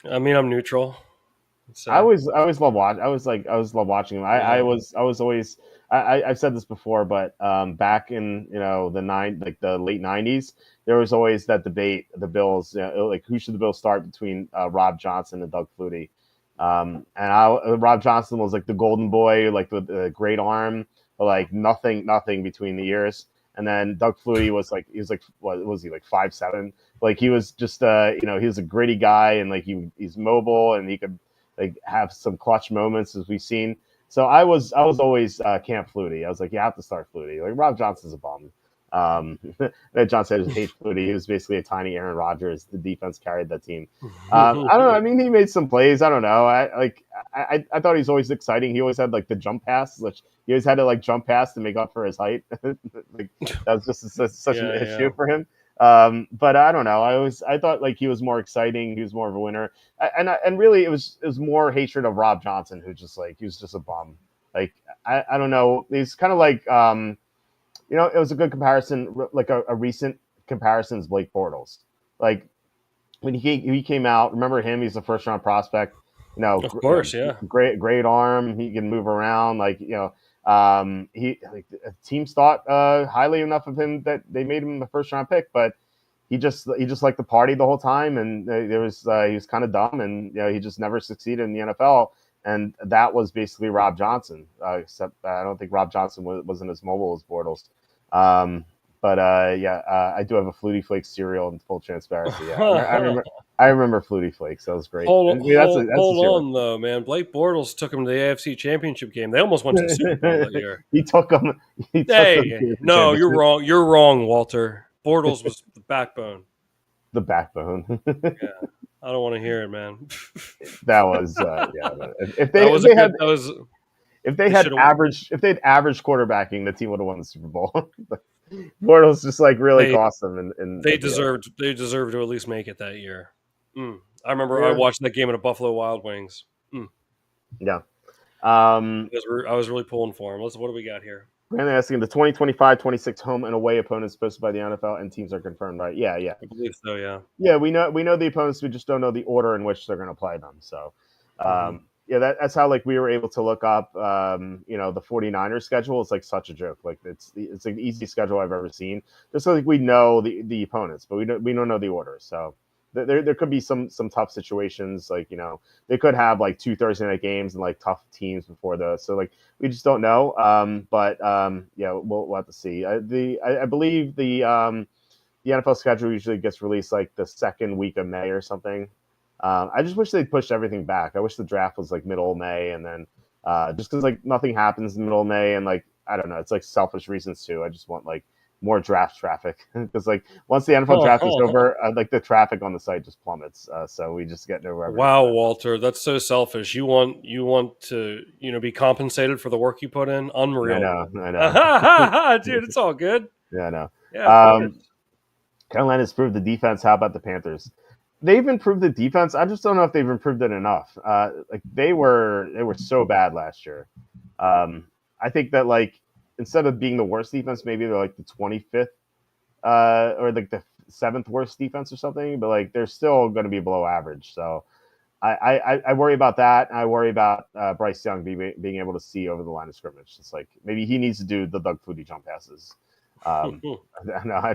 I mean, I'm neutral. So. I always love watch. I was love watching him. I was always. I've said this before, but back in the late '90s, there was always that debate. The Bills, like who should the Bills start between Rob Johnson and Doug Flutie. Rob Johnson was like the golden boy, like with the great arm, like nothing between the ears. And then Doug Flutie was like what was he like 5'7"? Like he was just he was a gritty guy, and like he's mobile, and he could like have some clutch moments as we've seen. So I was always Camp Flutie. I was like, you have to start Flutie. Like Rob Johnson's a bum. John said he hates Flutie. He was basically a tiny Aaron Rodgers. The defense carried that team. I don't know. I mean, he made some plays. I don't know. I thought he's always exciting. He always had like the jump pass, which he always had to like jump pass to make up for his height. Like that was just such an issue for him. But I don't know. I thought like he was more exciting. He was more of a winner. And really it was more hatred of Rob Johnson, who just like he was just a bum. Like I don't know. He's kind of like it was a good comparison, like a recent comparison is Blake Bortles. Like when he came out, remember him? He's a first round prospect. Of course, great arm. He can move around. Like teams thought highly enough of him that they made him the first round pick, but he just liked to party the whole time, and he was kind of dumb, and he just never succeeded in the NFL. And that was basically Rob Johnson, except I don't think Rob Johnson wasn't as mobile as Bortles. I do have a Flutie Flakes cereal in full transparency. Yeah, I remember Flutie Flakes. That was great. Hold on, though, man. Blake Bortles took him to the AFC Championship game. They almost went to the Super Bowl that year. He took them. No, you're wrong. You're wrong, Walter. Bortles was the backbone. The backbone. Yeah, I don't want to hear it, man. That was If they had average quarterbacking, the team would have won the Super Bowl. Bortles just like really cost them, and they deserved to at least make it that year. I remember I watched that game at a Buffalo Wild Wings. Yeah, because I was really pulling for him. What do we got here? Brandon asking the 2025-26 home and away opponents posted by the NFL and teams are confirmed, right? Yeah. I believe so. Yeah. Yeah, we know the opponents. We just don't know the order in which they're going to play them. So, that's how like we were able to look up, the 49ers schedule. It's like such a joke. Like it's like the easiest schedule I've ever seen. Just so like we know the opponents, but we don't know the order. So there could be some tough situations. Like they could have like 2 Thursday night games and like tough teams before those. So like we just don't know. We'll have to see. I believe the NFL schedule usually gets released like the second week of May or something. I just wish they'd pushed everything back. I wish the draft was like middle of May, and then just because like nothing happens in the middle of May, and like I don't know, it's like selfish reasons too. I just want like more draft traffic because like once the NFL draft is over, like the traffic on the site just plummets. So we just get nowhere. Wow, Walter, that's so selfish. You want to be compensated for the work you put in. Unreal. I know. Dude, it's all good. Yeah, I know. Yeah. Carolina's proved the defense. How about the Panthers? They've improved the defense. I just don't know if they've improved it enough. Like they were so bad last year. I think that like instead of being the worst defense, maybe they're like the 25th or like the 7th worst defense or something. But like they're still going to be below average. So I worry about that. I worry about Bryce Young being able to see over the line of scrimmage. It's like maybe he needs to do the Doug Flutie jump passes. I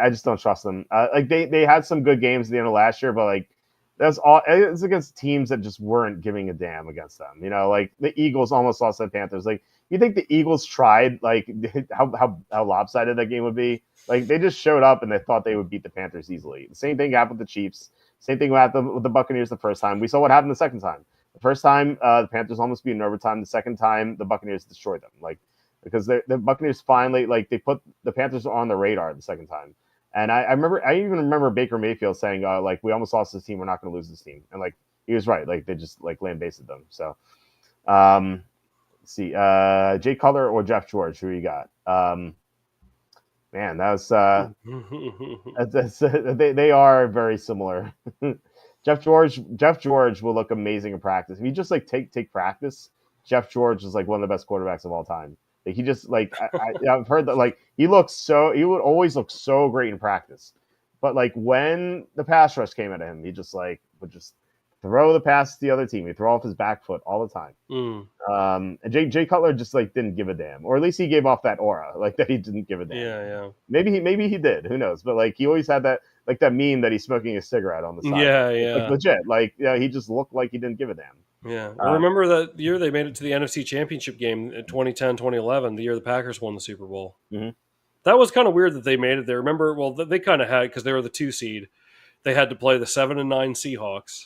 just don't trust them. Like they had some good games at the end of last year, but like that's all. It's against teams that just weren't giving a damn against them. Like the Eagles almost lost to the Panthers. Like you think the Eagles tried? Like how lopsided that game would be? Like they just showed up and they thought they would beat the Panthers easily. The same thing happened with the Chiefs. Same thing happened with the Buccaneers the first time. We saw what happened the second time. The first time the Panthers almost beat in overtime. The second time the Buccaneers destroyed them. Like because the Buccaneers finally like they put the Panthers on the radar the second time. And I even remember Baker Mayfield saying like we almost lost this team, we're not going to lose this team, and like he was right, like they just like lambasted them. So see, Jay Cutler or Jeff George? Who you got? Man, that was they are very similar. Jeff George will look amazing in practice. If you just like take practice, Jeff George is like one of the best quarterbacks of all time. Like he just like I've heard that like he would always look so great in practice, but like when the pass rush came at him, he just like would just throw the pass to the other team. He'd throw off his back foot all the time. And Jay Cutler just like didn't give a damn, or at least he gave off that aura like that he didn't give a damn. Yeah. Maybe he did. Who knows? But like he always had that like that meme that he's smoking a cigarette on the side. Yeah. Like legit. Like he just looked like he didn't give a damn. Yeah. I remember that year they made it to the NFC Championship game in 2010, 2011, the year the Packers won the Super Bowl. Mm-hmm. That was kind of weird that they made it there. Remember, well, they kind of had, because they were the 2 seed, they had to play the 7-9 Seahawks.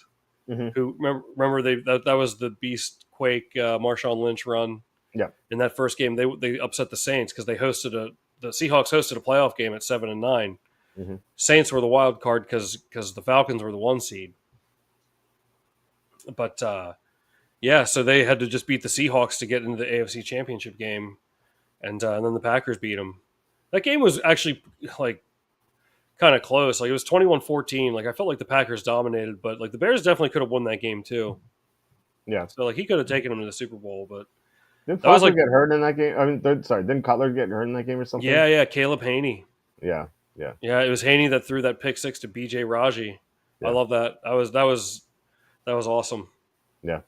Mm-hmm. Who remember that was the Beast Quake Marshawn Lynch run. Yeah. In that first game, they upset the Saints because the Seahawks hosted a playoff game at 7-9. Mm-hmm. Saints were the wild card because the Falcons were the 1 seed. But so they had to just beat the Seahawks to get into the AFC Championship game, and then the Packers beat them. That game was actually like kind of close. Like it was 21-14. Like I felt like the Packers dominated, but like the Bears definitely could have won that game too. Yeah. So like he could have taken them to the Super Bowl, but didn't Flacco get hurt in that game? I mean, didn't Cutler get hurt in that game or something? Yeah. Caleb Haney. Yeah. It was Haney that threw that pick 6 to BJ Raji. Yeah. I love that. That was awesome. Yeah.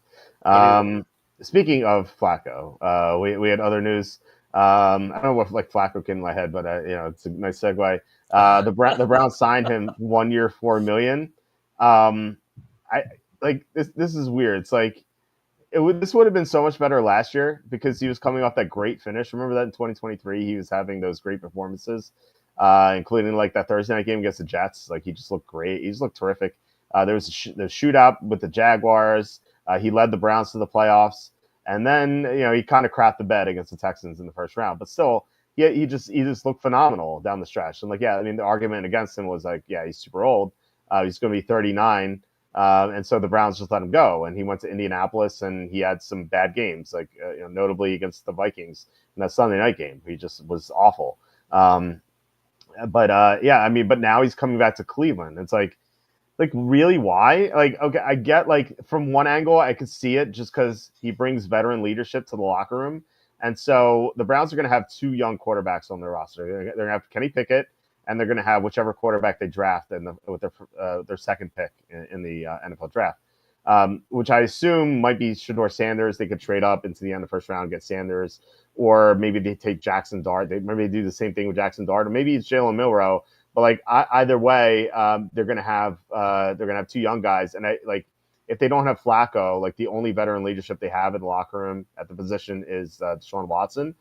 Speaking of Flacco, we had other news. I don't know what like Flacco came in my head, but it's a nice segue. The Browns signed him 1 year, $4 million. I like this. This is weird. It's like this would have been so much better last year because he was coming off that great finish. Remember that in 2023, he was having those great performances, including like that Thursday night game against the Jets. Like he just looked great. He just looked terrific. There was the shootout with the Jaguars. He led the Browns to the playoffs. And then, he kind of crapped the bed against the Texans in the first round. But still, he just looked phenomenal down the stretch. And the argument against him was like, he's super old. He's going to be 39. And so the Browns just let him go. And he went to Indianapolis and he had some bad games, like notably against the Vikings in that Sunday night game. He just was awful. But now he's coming back to Cleveland. It's like really why? Like, okay, I get like from one angle I could see it just because he brings veteran leadership to the locker room, and so the Browns are going to have 2 young quarterbacks on their roster. They're going to have Kenny Pickett, and they're going to have whichever quarterback they draft with their second pick in the NFL draft, which I assume might be Shedeur Sanders. They could trade up into the end of the first round and get Sanders, or maybe they take Jackson Dart. Maybe they do the same thing with Jackson Dart, or maybe it's Jalen Milroe. But like either way, they're gonna have 2 young guys, and if they don't have Flacco, like the only veteran leadership they have in the locker room at the position is Deshaun Watson,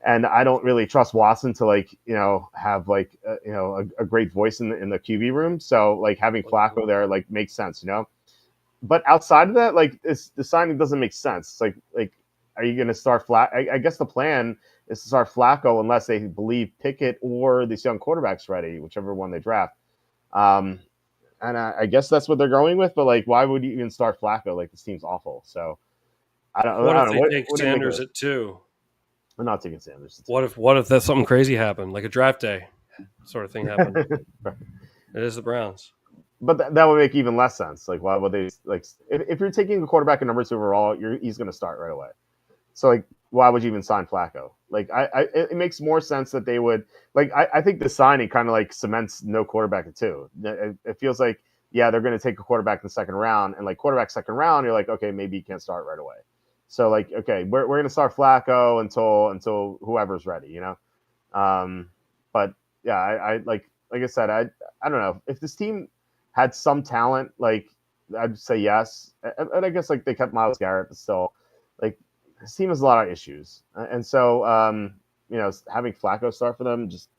and I don't really trust Watson to have a great voice in the QB room. So like having Flacco there like makes sense, But outside of that, like the signing doesn't make sense. It's like are you gonna start I guess the plan is to start Flacco unless they believe Pickett or this young quarterback's ready, whichever one they draft. And I guess that's what they're going with. But like, why would you even start Flacco? Like this team's awful. So I don't know. What if they take Sanders at 2? I'm not taking Sanders. What if that's something crazy happened, like a draft day sort of thing happened? It is the Browns. But that would make even less sense. Like, why would they like if you're taking a quarterback at number 2 overall, he's going to start right away. So like, why would you even sign Flacco? Like, it makes more sense that they would like. I think the signing kind of like cements no quarterback at 2. It feels like they're going to take a quarterback in the second round, and like quarterback second round, you're like, okay, maybe he can't start right away. So like, okay, we're going to start Flacco until whoever's ready, But yeah, I like I said, I don't know if this team had some talent, like I'd say yes, and I guess like they kept Myles Garrett, but still, like. This team has a lot of issues, and so having Flacco start for them just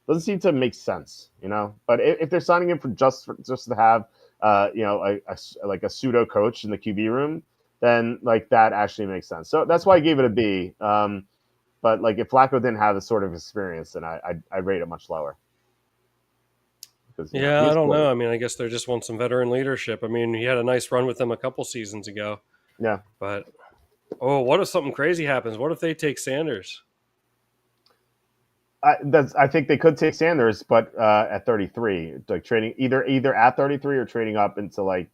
doesn't seem to make sense, But if they're signing him just to have a pseudo coach in the QB room, then like that actually makes sense. So that's why I gave it a B. But like if Flacco didn't have this sort of experience, then I'd rate it much lower. I don't know. I mean, I guess they just want some veteran leadership. I mean, he had a nice run with them a couple seasons ago. Yeah, but. Oh, what if something crazy happens? What if they take Sanders? I think they could take Sanders, but at 33, like trading either at 33 or trading up into like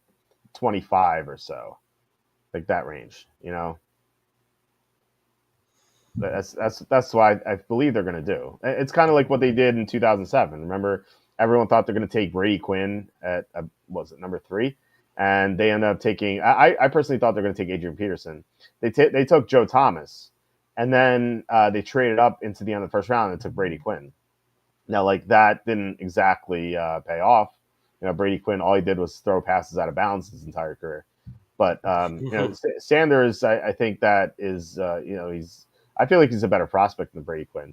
25 or so, like that range. That's what I believe they're going to do. It's kind of like what they did in 2007. Remember, everyone thought they're going to take Brady Quinn at was it number 3, and they ended up taking. I personally thought they're going to take Adrian Peterson. They took Joe Thomas, and then they traded up into the end of the first round and took Brady Quinn. Now, like that didn't exactly pay off. Brady Quinn, all he did was throw passes out of bounds his entire career. But Sanders, I think that is, I feel like he's a better prospect than Brady Quinn.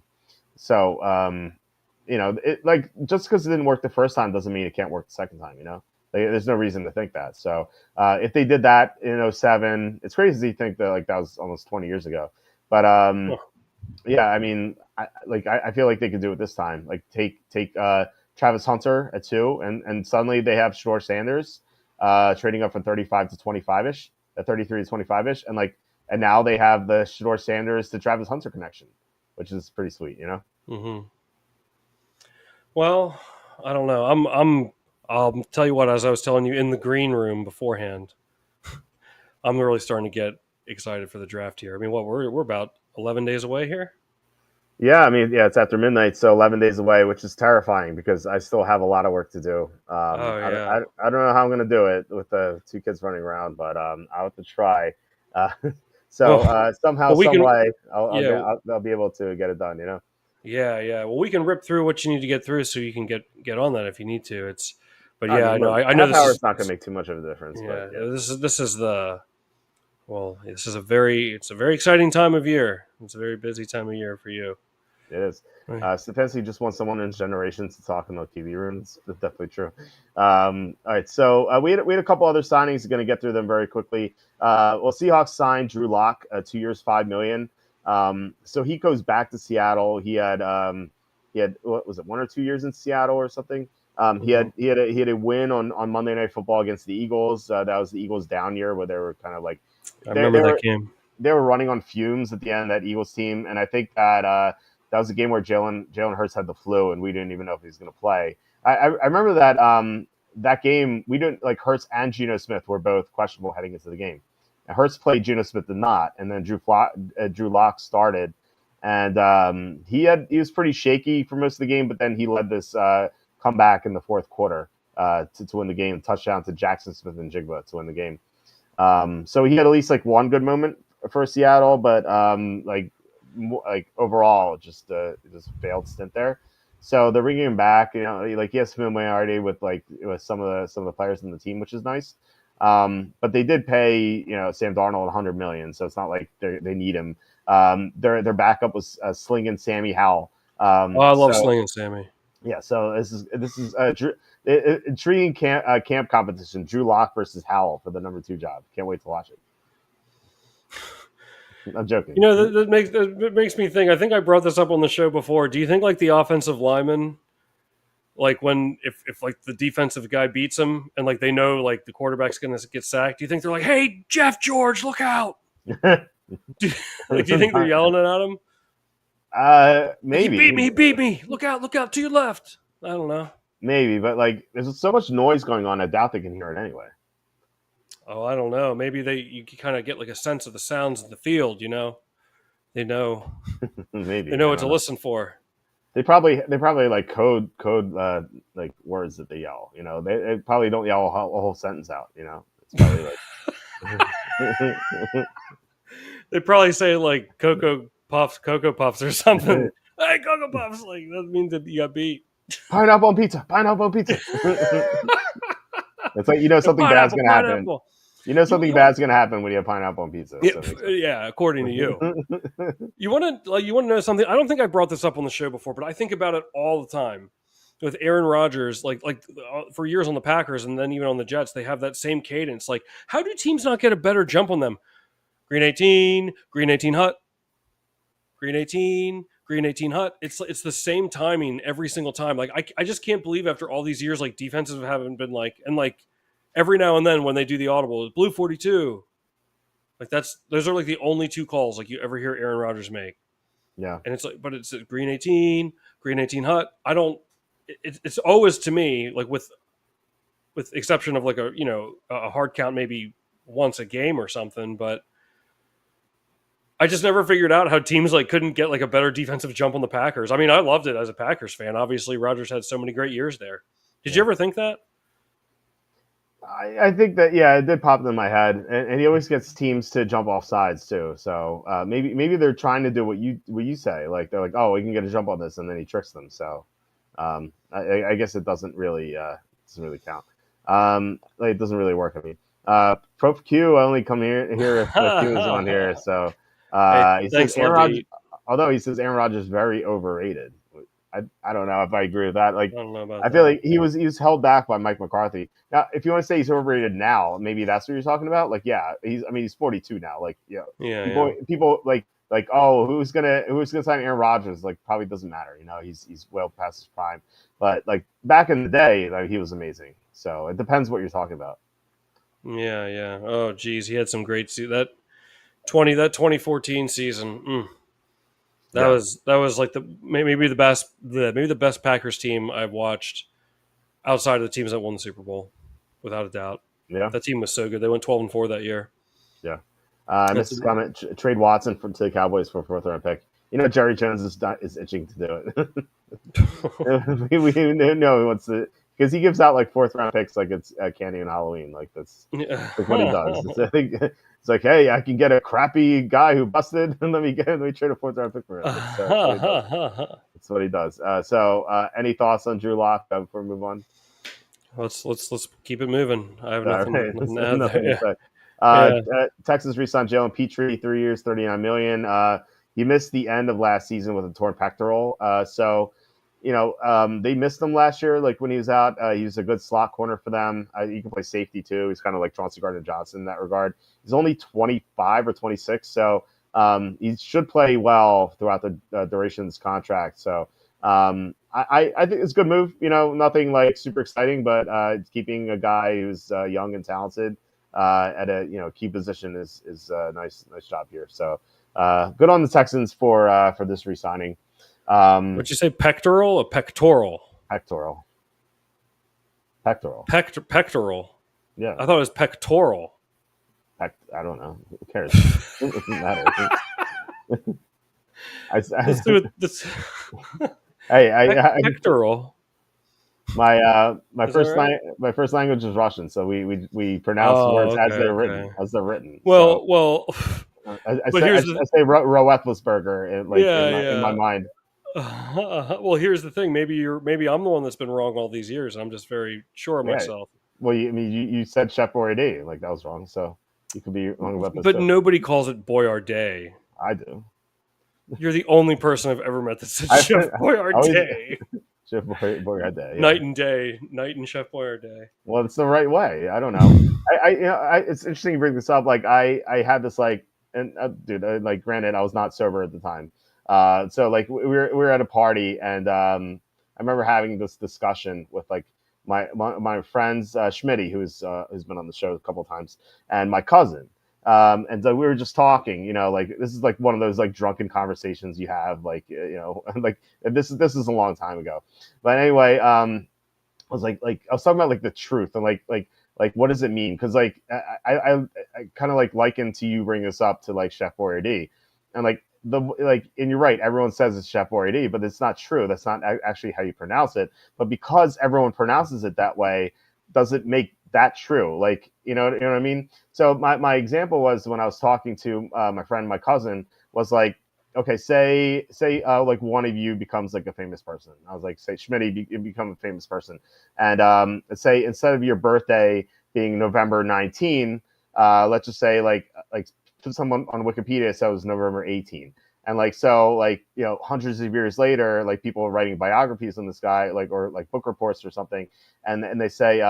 So, like just because it didn't work the first time doesn't mean it can't work the second time. There's no reason to think that. So, if they did that in 07, it's crazy to think that like that was almost 20 years ago. But yeah, I mean, I feel like they could do it this time. Like take Travis Hunter at 2, and suddenly they have Shador Sanders trading up from 35 to 25 ish, 33 to 25 ish, and now they have the Shador Sanders to Travis Hunter connection, which is pretty sweet. Mm-hmm. Well, I don't know. I'll tell you what. As I was telling you in the green room beforehand, I'm really starting to get excited for the draft here. I mean, we're about 11 days away here. Yeah, I mean, yeah, it's after midnight, so 11 days away, which is terrifying because I still have a lot of work to do. Oh yeah. I don't know how I'm going to do it with the 2 kids running around, but I'll have to try. Uh, somehow, well, we some can. way, Yeah, I'll be able to get it done. yeah. Well, we can rip through what you need to get through, so you can get on that if you need to. But I yeah, I mean, know. look, I know half this hour is. is not going to make too much of a difference, but Yeah, yeah, this is the. Well, this is it's a very exciting time of year. It's a very busy time of year for you. it is. Right. Stefanski just wants someone in his generation to talk in the TV rooms. That's definitely true. All right, so we had a couple other signings. Going to get through them very quickly. Seahawks signed Drew Lock, 2 years, $5 million. So he goes back to Seattle. He had what was it, 1 or 2 years in Seattle or something. He had a win on Monday Night Football against the Eagles. That was the Eagles' down year where they were kind of like I remember that game. they were running on fumes at the end of that Eagles team, and I think that that was a game where Jalen Hurts had the flu, and we didn't even know if he was going to play. I remember that that game we didn't like Hurts and Geno Smith were both questionable heading into the game. And Hurts played, Geno Smith did not, and then Drew Lock started, and he was pretty shaky for most of the game, but then he led this comeback in the fourth quarter to win the game, touchdown to Jackson Smith and Jigba to win the game. So he had at least like one good moment for Seattle, but like overall, just failed stint there. So they're bringing him back. Like he has familiarity with some of the players in the team, which is nice. But they did pay Sam Darnold $100 million, so it's not like they need him. Their backup was Slinging Sammy Howell. I love slinging Sammy. Yeah, so this is intriguing camp competition. Drew Lock versus Howell for the number 2 job. Can't wait to watch it. I'm joking. That makes me think. I think I brought this up on the show before. Do you think like the offensive lineman, like when if like the defensive guy beats him and like they know like the quarterback's going to get sacked, do you think they're like, "Hey, Jeff George, look out"? Do you think they're yelling it at him? Maybe He beat me. Look out to your left. I don't know. Maybe, but like there's so much noise going on, I doubt they can hear it anyway. Oh, I don't know. Maybe you kind of get like a sense of the sounds of the field. They know Maybe they know what to listen for. They probably like code like words that they yell. They probably don't yell a whole sentence out. It's probably like they probably say like Cocoa Puffs or something. Hey, Cocoa Puffs! Like that means that you got beat. Pineapple on pizza. It's like something bad's gonna happen. Something bad's gonna happen when you have pineapple on pizza. Yeah, according to you. You want to know something? I don't think I brought this up on the show before, but I think about it all the time. With Aaron Rodgers, like for years on the Packers and then even on the Jets, they have that same cadence. Like, how do teams not get a better jump on them? Green 18 hut. Green 18 hut. It's the same timing every single time. Like I just can't believe after all these years, like defenses haven't been like, and like every now and then when they do the audible, blue 42. Like those are like the only two calls like you ever hear Aaron Rodgers make. Yeah. And it's like, but it's green 18, green 18 hut. I don't. It's always to me like with exception of like a hard count maybe once a game or something, but I just never figured out how teams like couldn't get like a better defensive jump on the Packers. I mean, I loved it as a Packers fan. Obviously, Rodgers had so many great years there. Did you ever think that? I think that it did pop into my head, and he always gets teams to jump off sides too. So maybe they're trying to do what you say, like they're like, oh, we can get a jump on this, and then he tricks them. So I guess it doesn't really count. Like it doesn't really work. I mean, Prof Q, I only come here if the Q is on here. So he says Aaron Rodgers, although he says Aaron Rodgers is very overrated. I don't know if I agree with that. Like, I don't know about I feel like he was held back by Mike McCarthy. Now, if you want to say he's overrated now, maybe that's what you're talking about. Like, yeah, he's 42 now. Like, people like, oh, who's gonna sign Aaron Rodgers? Like, probably doesn't matter. You know, he's well past his prime. But like back in the day, like he was amazing. So it depends what you're talking about. Yeah. Oh, geez, he had some great that 2014 season. That was like maybe the best Packers team I've watched outside of the teams that won the Super Bowl, without a doubt. Yeah, that team was so good. They went 12-4 that year. Yeah. Mrs. Comment, trade Watson to the Cowboys for a 4th-round pick. You know, Jerry Jones is itching to do it. we know he wants to, because he gives out like 4th-round picks like it's candy on Halloween. Like that's like what he does. I think it's like, hey, I can get a crappy guy who busted, and let me trade a 4th-round pick for him. That's what he does. So, any thoughts on Drew Lock before we move on? Let's keep it moving. I have nothing. Right. Nothing to say. Texas re-signed Jalen Petrie, 3 years, $39 million. He missed the end of last season with a torn pectoral. So, they missed him last year. Like when he was out, he was a good slot corner for them. He can play safety too. He's kind of like Chauncey Gardner-Johnson in that regard. He's only 25 or 26, so he should play well throughout the duration of this contract. So I think it's a good move. Nothing like super exciting, but keeping a guy who's young and talented at a key position is a nice job here. So good on the Texans for this re-signing. What'd you say, pectoral or pectoral? Pectoral. Pectoral. Yeah. I thought it was pectoral. I don't know. Who cares? It doesn't matter. Let's do it. Pectoral. My first language is Russian, so we pronounce words as they're written. Well. I say Roethlisberger in my mind. Well, here's the thing. Maybe I'm the one that's been wrong all these years. I'm just very sure of myself. Well, you said Chef Boyardee, like that was wrong. So you could be wrong about this. But nobody calls it Boyardee. I do. You're the only person I've ever met that said Chef Boyardee. Chef Boyardee. Yeah. Night and Chef Boyardee. Well, it's the right way. I don't know. It's interesting you bring this up. Like I had this like, and dude, like granted, I was not sober at the time. So like we were at a party, and I remember having this discussion with like my friends, Schmitty, who's been on the show a couple of times, and my cousin. And so we were just talking, like this is like one of those like drunken conversations you have, like, like this is a long time ago. But anyway, I was like I was talking about like the truth and like what does it mean? Because like I kind of like liken to you bring this up to like Chef Boyardee, and and you're right, everyone says it's Chef Boyardee, but it's not true. That's not actually how you pronounce it. But because everyone pronounces it that way, does it make that true? Like, you know what I mean? So my example was when I was talking to my cousin was like, okay, say like one of you becomes like a famous person. I was like, say Schmitty, you become a famous person, and say instead of your birthday being November 19, let's just say like someone on Wikipedia said it was November 18. And like, so like, hundreds of years later, like people are writing biographies on this guy, like, or like book reports or something. And they say,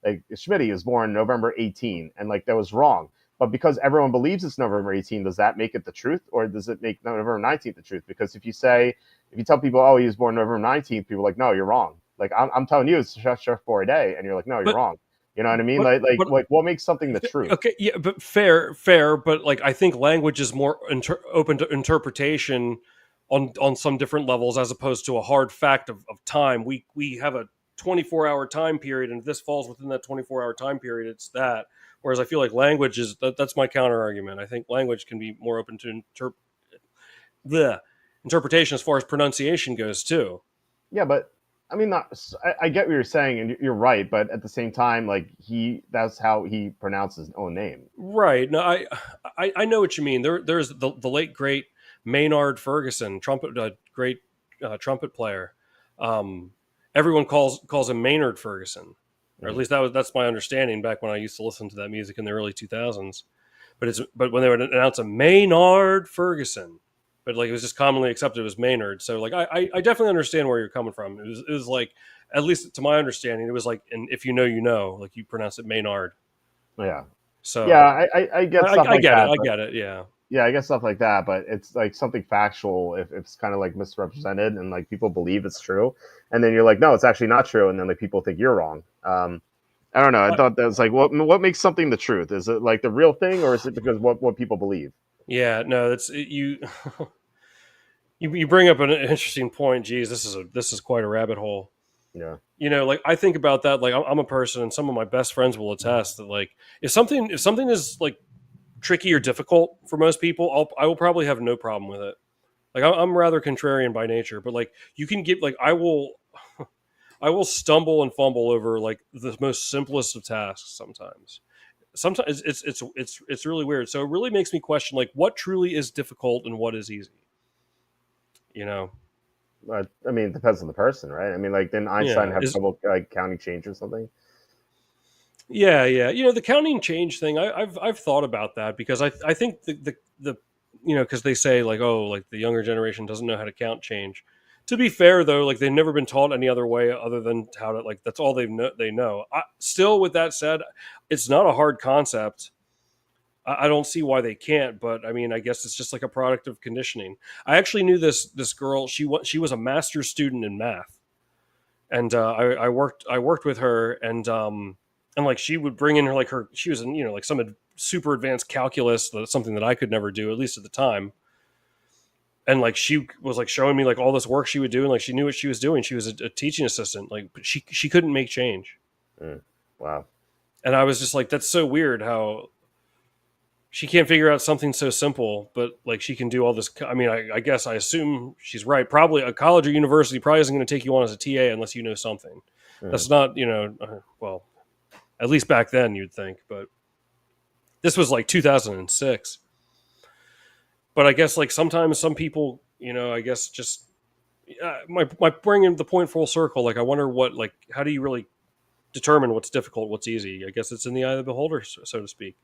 like Schmitty was born November 18, and like that was wrong. But because everyone believes it's November 18, does that make it the truth, or does it make November 19th the truth? Because if you tell people, oh, he was born November 19th, people are like, no, you're wrong. Like I'm telling you, it's Chef Boyardee, and you're like, no, you're wrong. You know what I mean? But Like what makes something the truth? okay, yeah, but fair. But like, I think language is more open to interpretation on some different levels, as opposed to a hard fact of time. We have a 24-hour time period, and if this falls within that 24-hour time period, it's that. Whereas I feel like language that's my counter argument. I think language can be more open to the interpretation as far as pronunciation goes too. Yeah, but I mean, I get what you're saying, and you're right. But at the same time, like that's how he pronounced his own name. Right. No, I know what you mean. There's the late great Maynard Ferguson, great trumpet player. Um, Everyone calls him Maynard Ferguson, or at Mm. least that's my understanding back when I used to listen to that music in the early 2000s. But when they would announce a Maynard Ferguson, but like it was just commonly accepted as Maynard. So like I definitely understand where you're coming from. It was like, at least to my understanding, it was like, and if you know, you know, like you pronounce it Maynard. Yeah, yeah, So I get stuff like get it. that. I But get it. Yeah. yeah, I get stuff like that. But it's like something factual if it's kind of like misrepresented and like people believe it's true, and then you're like, no, it's actually not true, and then like people think you're wrong. I don't know. I I, thought that was like what makes something the truth? Is it like the real thing, or is it because what people believe? yeah. No, you. You bring up an interesting point. Geez, this is quite a rabbit hole. Yeah, Like I think about that. Like I'm a person, and some of my best friends will attest that like if something is like tricky or difficult for most people, I will probably have no problem with it. Like I'm rather contrarian by nature, but like you can get like I will stumble and fumble over like the most simplest of tasks sometimes. Sometimes it's really weird. So it really makes me question like what truly is difficult and what is easy. You know? but I mean, it depends on the person, right? I mean, like, didn't Einstein Yeah. have trouble like counting change or something? Yeah. The counting change thing, I've thought about that because I think the because they say like, oh, like the younger generation doesn't know how to count change. To be fair though, like they've never been taught any other way other than how to, like, that's all they know. Still, with that said, it's not a hard concept. I don't see why they can't, but I mean, I guess it's just like a product of conditioning. I actually knew this girl. She was a master's student in math, and I worked with her, and like she would bring in her she was in like some super advanced calculus, that's something that I could never do, at least at the time. And like she was like showing me like all this work she would do, and like she knew what she was doing. She was a teaching assistant, like, but she couldn't make change. Mm, wow. And I was just like, that's so weird how she can't figure out something so simple, but like she can do all this. I mean, I guess I assume she's right. Probably a college or university probably isn't going to take you on as a TA unless you know something. Mm. That's not, well, at least back then you'd think, but this was like 2006. But I guess like sometimes some people, I guess just my bringing the point full circle. Like I wonder what, how do you really determine what's difficult, what's easy? I guess it's in the eye of the beholder, so to speak.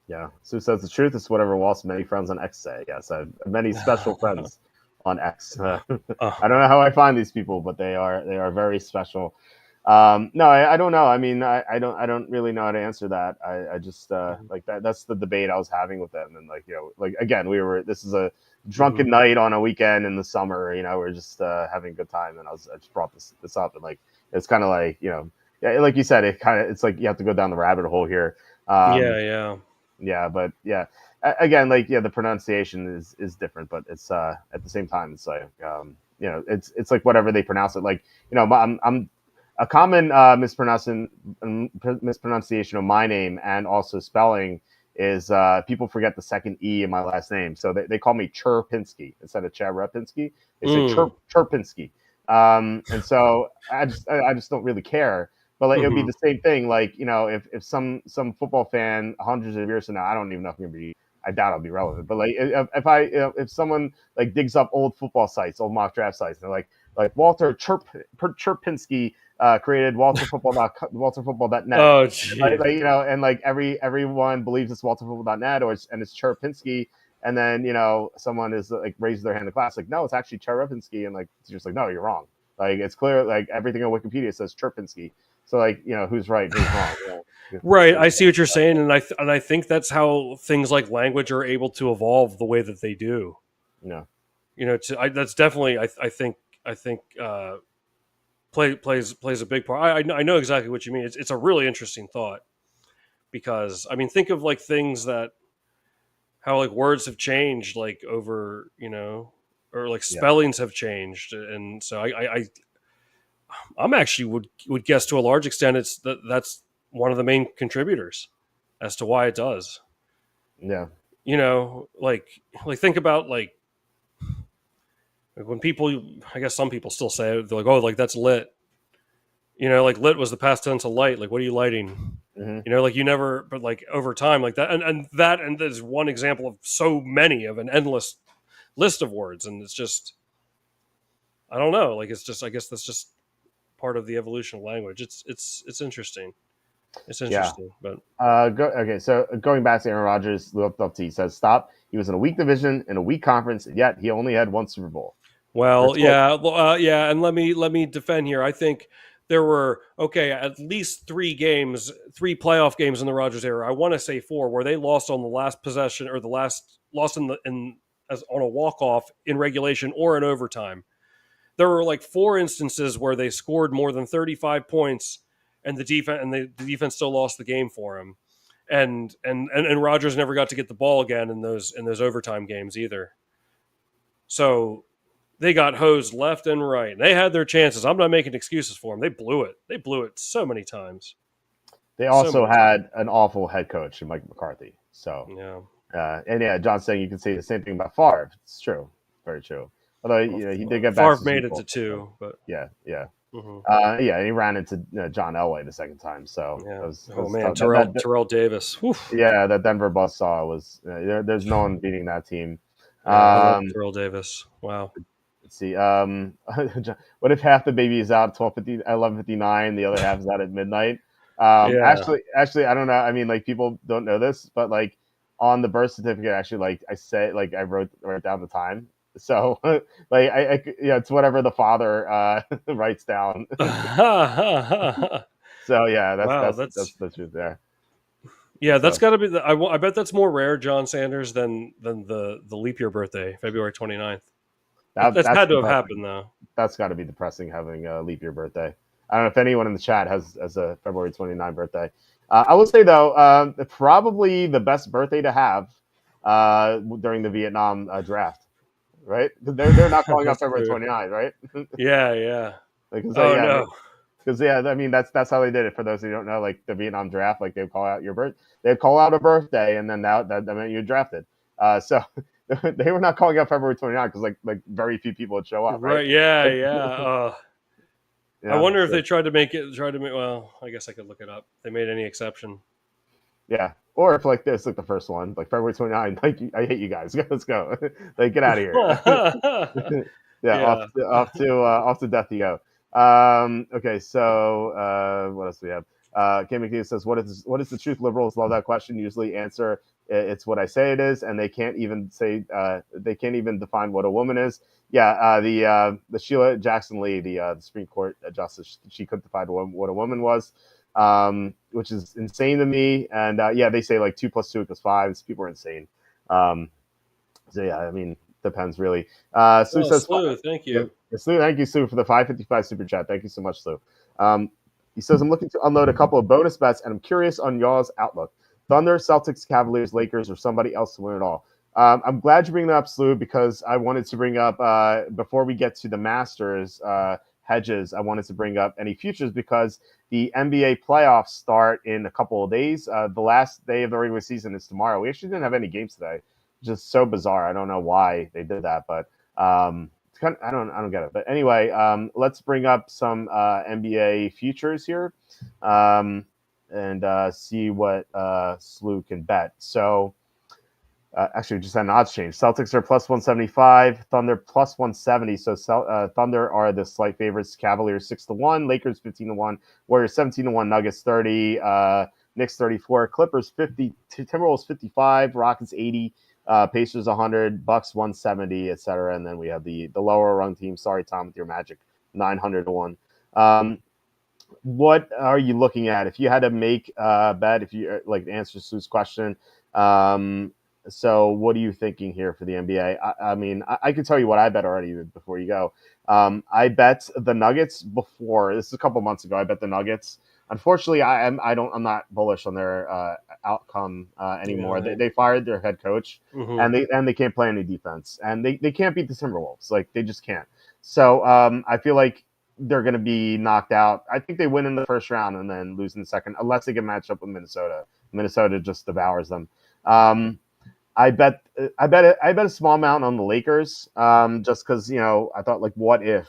Yeah. Sue says the truth is whatever Walt's many friends on X say. Yes, I have many special friends on X. I don't know how I find these people, but they are very special. No, I don't know. I mean, I don't really know how to answer that. I just like that. That's the debate I was having with them, and like like again, this is a drunken night on a weekend in the summer. We're just having a good time, and I just brought this up, and like it's kind of like yeah, like you said, it's like you have to go down the rabbit hole here. Yeah. Yeah, but yeah, again, like the pronunciation is different, but it's at the same time, it's like it's like whatever they pronounce it. Like I'm a common mispronunciation of my name and also spelling is people forget the second E in my last name, so they call me Chirpinski instead of Cherepinski. They say Chirpinski, and so I just don't really care. But like, it would be the same thing. Like if some football fan hundreds of years from now, I don't even know if I'm gonna be. I doubt I'll be relevant. But like if someone like digs up old football sites, old mock draft sites, and they're like Walter Chirpinski created WalterFootball.net. Oh, gee. And like everyone believes it's WalterFootball.net and it's Chirpinski. And then someone is like raises their hand in class, like, no, it's actually Chirpinski, and like it's just like, no, you're wrong. Like it's clear, like everything on Wikipedia says Chirpinski. So like who's right, who's wrong? Right, I see what you're saying, and I think that's how things like language are able to evolve the way that they do. Yeah. That's definitely I think plays a big part. I know exactly what you mean. It's a really interesting thought because I mean, think of like things that how like words have changed like over or like Yeah. spellings have changed, and so I'm actually would guess to a large extent that's one of the main contributors as to why it does. Yeah. Like think about like when people, I guess some people still say it, they're like, oh, like that's lit. Like lit was the past tense of light. Like, what are you lighting? Hmm. Like you never, but like over time, like that, and there's one example of so many of an endless list of words, and it's just, I don't know, like it's just, I guess that's just part of the evolution of language. It's interesting. It's Yeah. interesting, but Okay, so going back to Aaron Rodgers, he says, stop. He was in a weak division, in a weak conference, and yet he only had one Super Bowl. well, First of all, yeah, and let me defend here. I think there were at least three playoff games in the Rodgers era. I want to say four where they lost on the last possession or the last lost in as on a walk off in regulation or in overtime. There were like four instances where they scored more than 35 points and the defense still lost the game for him. And Rodgers never got to get the ball again in those overtime games either. So they got hosed left and right. They had their chances. I'm not making excuses for them. They blew it. They blew it so many times. they So also many times. had an awful head coach in Mike McCarthy. So, Yeah. and yeah, John's saying you can say the same thing about Favre. It's true. Very true. Although, Well, he did get back Favre to the made Super it Bowl. to So, two, but yeah, yeah. mhm. Yeah, and he ran into John Elway the second time. So Yeah. that Oh was man, tough. Terrell Davis. Whew. Yeah, that Denver buzz saw was there's no one beating that team. Yeah, I love Um, Terrell Davis. Wow. let's see. What if half the baby is out at 11:59, the other half is out at midnight? Yeah. Actually, I don't know. I mean, like people don't know this, but like on the birth certificate, actually, like I said, like I wrote down the time. So like it's whatever the father writes down. So yeah, that's Wow, that's that's that's the truth there. yeah, that's So got to be I bet that's more rare, John Sanders, than the leap year birthday, February 29th. That's that's had to have depressing. happened though. That's got to be depressing having a leap year birthday. I don't know if anyone in the chat has a February 29 birthday. I will say though, probably the best birthday to have during the Vietnam draft, right? They're not calling up That's February true. 29, right? Yeah, yeah. Because Oh yeah, no. because yeah, I mean that's how they did it. For those who don't know, like the Vietnam draft, like they'd call out your birth, they'd call out a birthday, and then that meant you're drafted. So they were not calling out February 29 because like very few people would show up, right? Right. Yeah, yeah. I Yeah, wonder if so, they tried to make. Well, I guess I could look it up. If they made any exception. yeah. Or if like this, like the first one, like February 29, like I hate you guys. Let's go. Like get out of here. Yeah, Yeah. off to death you go. Okay, so what else do we have? Kim McNeil says, what is the truth? Liberals love that question. Usually answer it's what I say it is, and they can't even define what a woman is. Yeah, the Sheila Jackson Lee, the Supreme Court justice, she couldn't define what a woman was, which is insane to me. And yeah, they say like 2+2=5. People are insane. So yeah, I mean, depends really. Sue Oh, says, Slew, thank yeah, you. Sue, thank you, Sue, for the 555 super chat. Thank you so much, Sue. Um, he says, I'm looking to unload a couple of bonus bets, and I'm curious on y'all's outlook. Thunder, Celtics, Cavaliers, Lakers, or somebody else to win it all. I'm glad you bring that up, Slew, because I wanted to bring up, before we get to the Masters, Hedges, I wanted to bring up any futures because the NBA playoffs start in a couple of days. The last day of the regular season is tomorrow. We actually didn't have any games today. Just so bizarre. I don't know why they did that, but it's kind of, I don't get it. But anyway, let's bring up some NBA futures here, and see what Slew can bet. So actually, we just had an odds change. Celtics are plus 175, Thunder plus 170. So Thunder are the slight favorites. Cavaliers 6-1, Lakers 15-1, Warriors 17-1, Nuggets 30, Knicks 34, Clippers 50, Timberwolves 55, Rockets 80. Pacers 100, Bucks 170, etc. And then we have the lower rung team. Sorry, Tom, with your Magic 900-1. What are you looking at if you had to make a bet? If you like answer Sue's question, So what are you thinking here for the NBA? I mean, I can tell you what I bet already before you go. I bet the Nuggets before. This is a couple months ago. I bet the Nuggets. Unfortunately, I'm not bullish on their outcome anymore. Yeah. They fired their head coach, Mm-hmm. and they can't play any defense, and they can't beat the Timberwolves. Like they just can't. So I feel like they're going to be knocked out. I think they win in the first round and then lose in the second, unless they get matched up with Minnesota. Minnesota just devours them. Um, I bet a small amount on the Lakers, just because I thought like what if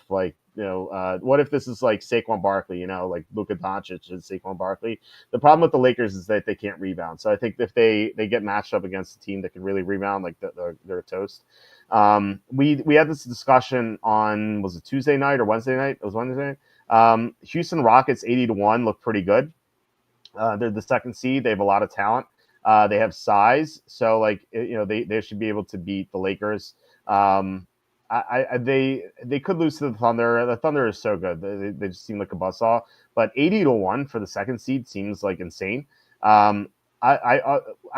this is like Saquon Barkley, like Luka Doncic and Saquon Barkley. The problem with the Lakers is that they can't rebound. So I think if they get matched up against a team that can really rebound, like they're toast. We had this discussion on, was it Tuesday night or Wednesday night? It was Wednesday night. Houston Rockets 80-1 look pretty good. They're the second seed. They have a lot of talent. They have size, so like they should be able to beat the Lakers. They could lose to the Thunder. The Thunder is so good; they just seem like a buzzsaw. But 80-1 for the second seed seems like insane. Um, I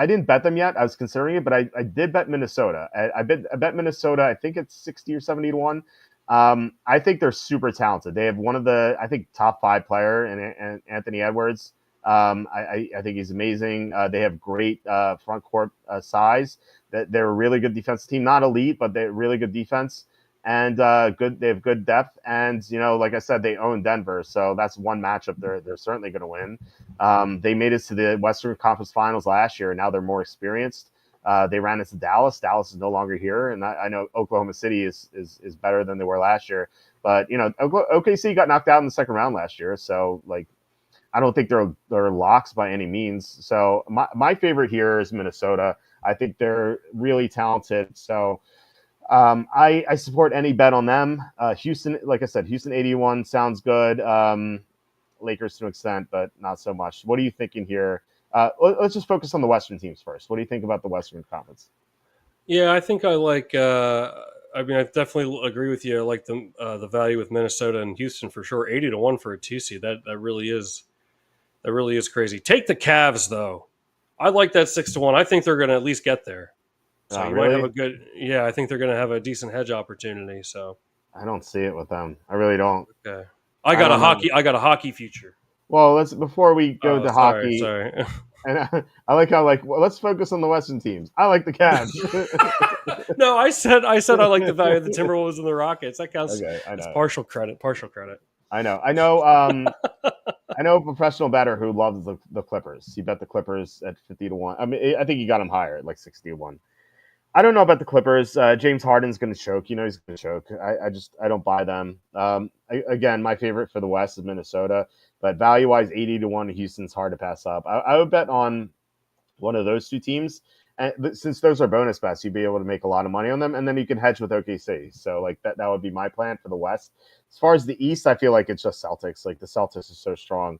didn't bet them yet. I was considering it, but I did bet Minnesota. I bet Minnesota. I think it's 60 or 70-1. I think they're super talented. They have one of the, I think, top five player in Anthony Edwards. I think he's amazing. They have great front court size. They're a really good defensive team, not elite, but they're really good defense and good. They have good depth, and like I said, they own Denver, so that's one matchup they're certainly going to win. They made it to the Western Conference Finals last year, and now they're more experienced. They ran into Dallas. Dallas is no longer here, and I know Oklahoma City is better than they were last year. But OKC got knocked out in the second round last year, so like I don't think they're locks by any means. So my favorite here is Minnesota. I think they're really talented. So I support any bet on them. Houston, like I said, Houston 81 sounds good. Lakers to an extent, but not so much. What are you thinking here? Let's just focus on the Western teams first. What do you think about the Western Conference? Yeah, I think I like. I mean, I definitely agree with you. I like the value with Minnesota and Houston for sure. 80-1 for a two seed. That really is crazy. Take the Cavs though. I like that 6-1. I think they're going to at least get there. So you might have Really? a good. Yeah, I think they're going to have a decent hedge opportunity. So I don't see it with them. I really don't. okay, I don't know. I got a hockey future. Well, let's before we go Oh, to sorry, hockey, sorry. and I like how let's focus on the Western teams. I like the Cavs. No, I said I like the value of the Timberwolves and the Rockets. That counts. Okay, I It's know. partial credit. Partial credit. I know. I know a professional bettor who loves the Clippers. He bet the Clippers at 50-1. I mean, I think he got him higher at like 60-1. I don't know about the Clippers. James Harden's going to choke. He's going to choke. I don't buy them. Again, my favorite for the West is Minnesota, but value wise, 80-1, Houston's hard to pass up. I would bet on one of those two teams. And since those are bonus bets, you'd be able to make a lot of money on them, and then you can hedge with OKC. So like that would be my plan for the West. As far as the East, I feel like it's just Celtics. Like the Celtics are so strong.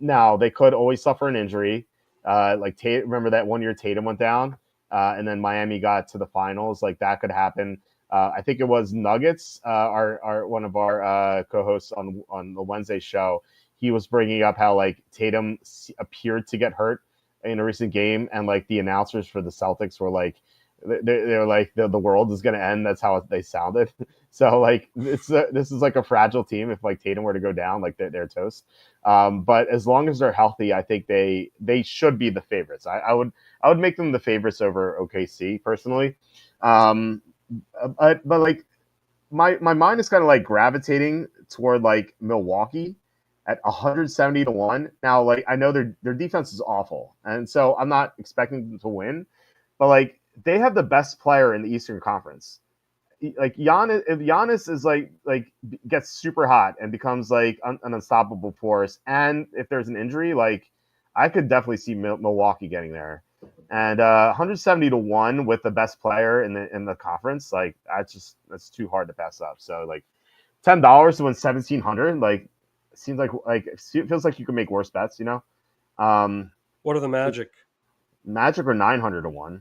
Now they could always suffer an injury. Remember that one year Tatum went down, and then Miami got to the finals. Like that could happen. I think it was Nuggets. Our one of our co-hosts on the Wednesday show, he was bringing up how like Tatum appeared to get hurt in a recent game, and like the announcers for the Celtics were like, they're like the world is going to end. That's how they sounded. So like this is like a fragile team. If like Tatum were to go down, like they're toast. But as long as they're healthy, I think they should be the favorites. I would make them the favorites over OKC personally. Um, but like my mind is kind of like gravitating toward like Milwaukee at 170-1. Now, like I know their defense is awful, and so I'm not expecting them to win, but like they have the best player in the Eastern Conference. Like Giannis, if Giannis is like gets super hot and becomes like an unstoppable force, and if there's an injury, like I could definitely see Milwaukee getting there. And 170-1 with the best player in the conference, like that's too hard to pass up. So like $10 to win 1,700, like seems like it feels like you can make worse bets. Um, What are the Magic? Magic are 900-1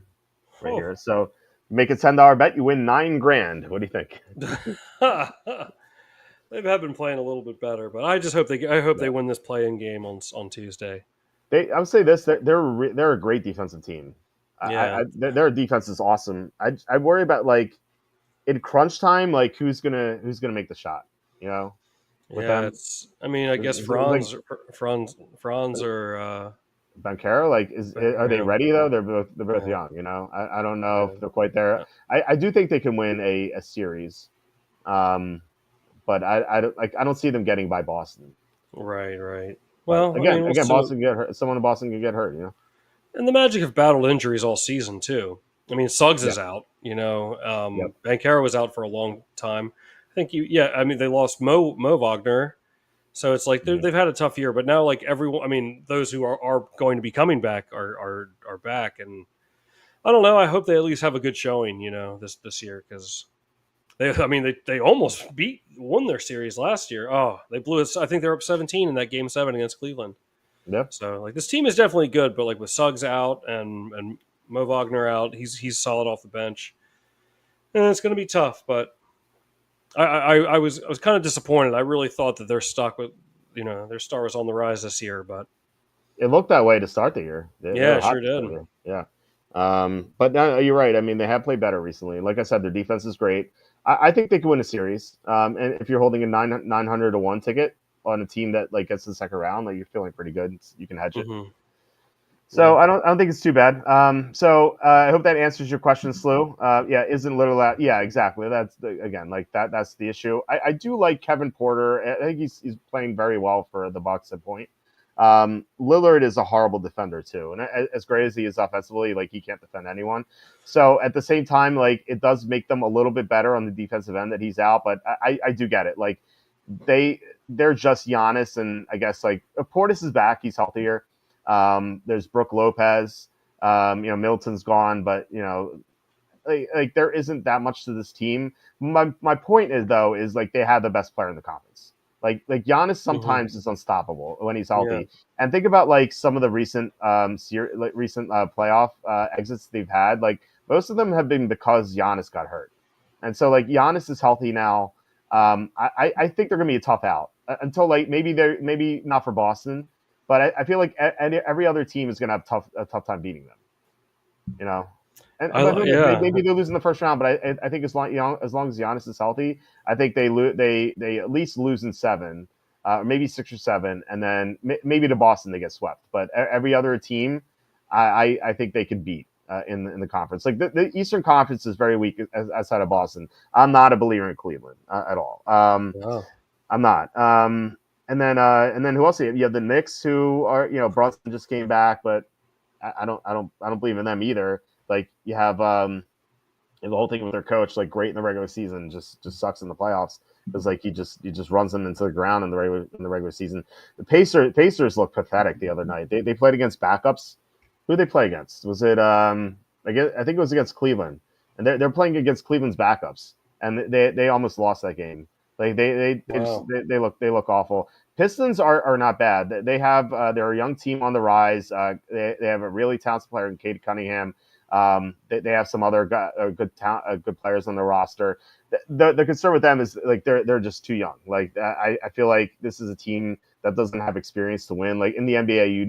right Oh. here. So you make a $10 bet, you win $9,000. What do you think? They have been playing a little bit better, but I just hope they Yeah. win this play-in game on Tuesday. I would say this: they're a great defensive team. Yeah, Their defense is awesome. I worry about like in crunch time, like who's gonna make the shot, you know, with yeah. them. It's. I mean, I guess Is it like Franz or Bankera, like are they yeah, ready though? They're both yeah, young, you know. I don't know yeah. if they're quite there. I do think they can win a series, um, but I don't see them getting by Boston. Right, right. But Well, I mean, we'll again, see. Boston can get hurt. Someone in Boston can get hurt, you know. And the Magic have battled injuries all season too. I mean, Suggs Yeah. is out. Yep. Bankera was out for a long time. I think you. Yeah, I mean, they lost Mo Wagner, so it's like Yeah. they've had a tough year. But now, like everyone, I mean, those who are going to be coming back are back, and I don't know. I hope they at least have a good showing. This year because I mean, they almost won their series last year. Oh, they blew us. I think they're up 17 in that game 7 against Cleveland. Yeah. So like this team is definitely good, but like with Suggs out and Mo Wagner out, he's solid off the bench, and it's going to be tough. But I was kind of disappointed. I really thought that they're stuck with their star was on the rise this year, but It looked that way to start the year. They yeah, were it hot sure to start did. the year. Yeah. But no, you're right. I mean, they have played better recently. Like I said, their defense is great. I think they could win a series. And if you're holding a 900 to 1 ticket on a team that like gets to the second round, like you're feeling pretty good. You can hedge it. Hmm. So Yeah. I don't think it's too bad. I hope that answers your question, Slew. Yeah, isn't little that? Yeah, exactly. Again like that. That's the issue. I do like Kevin Porter. I think he's playing very well for the Bucks at point. Lillard is a horrible defender too, and as great as he is offensively, like he can't defend anyone. So at the same time, like it does make them a little bit better on the defensive end that he's out. But I do get it. Like they're just Giannis, and I guess like if Portis is back, he's healthier. There's Brooke Lopez. Middleton's gone, but like there isn't that much to this team. My point is like they have the best player in the conference. Like Giannis Hmm. sometimes is unstoppable when he's Yeah. healthy. And think about like some of the recent playoff exits they've had. Like most of them have been because Giannis got hurt. And so like Giannis is healthy now. I think they're gonna be a tough out until like maybe not for Boston, but I feel like every other team is gonna have a tough time beating them. You know, but who knows? Yeah. Maybe they lose in the first round. But I think as long as Giannis is healthy, I think they at least lose in 7, maybe 6 or 7, and then maybe to Boston they get swept. But every other team, I think they could beat. In the conference, like the Eastern Conference is very weak outside of Boston. I'm not a believer in Cleveland at all. Wow. I'm not. And then who else? You have the Knicks, who are Brunson just came back, but I don't believe in them either. Like you have the whole thing with their coach, like great in the regular season, just sucks in the playoffs because like he just runs them into the ground in the regular season. The Pacers looked pathetic the other night. They played against backups. Who did they play against? Was it I think it was against Cleveland, and they're playing against Cleveland's backups, and they almost lost that game. Like Wow. they look awful. Pistons are not bad. They have they're a young team on the rise. They have a really talented player in Cade Cunningham. They have some other good players on the roster. The concern with them is like they're just too young. Like I feel like this is a team that doesn't have experience to win. Like in the NBA, you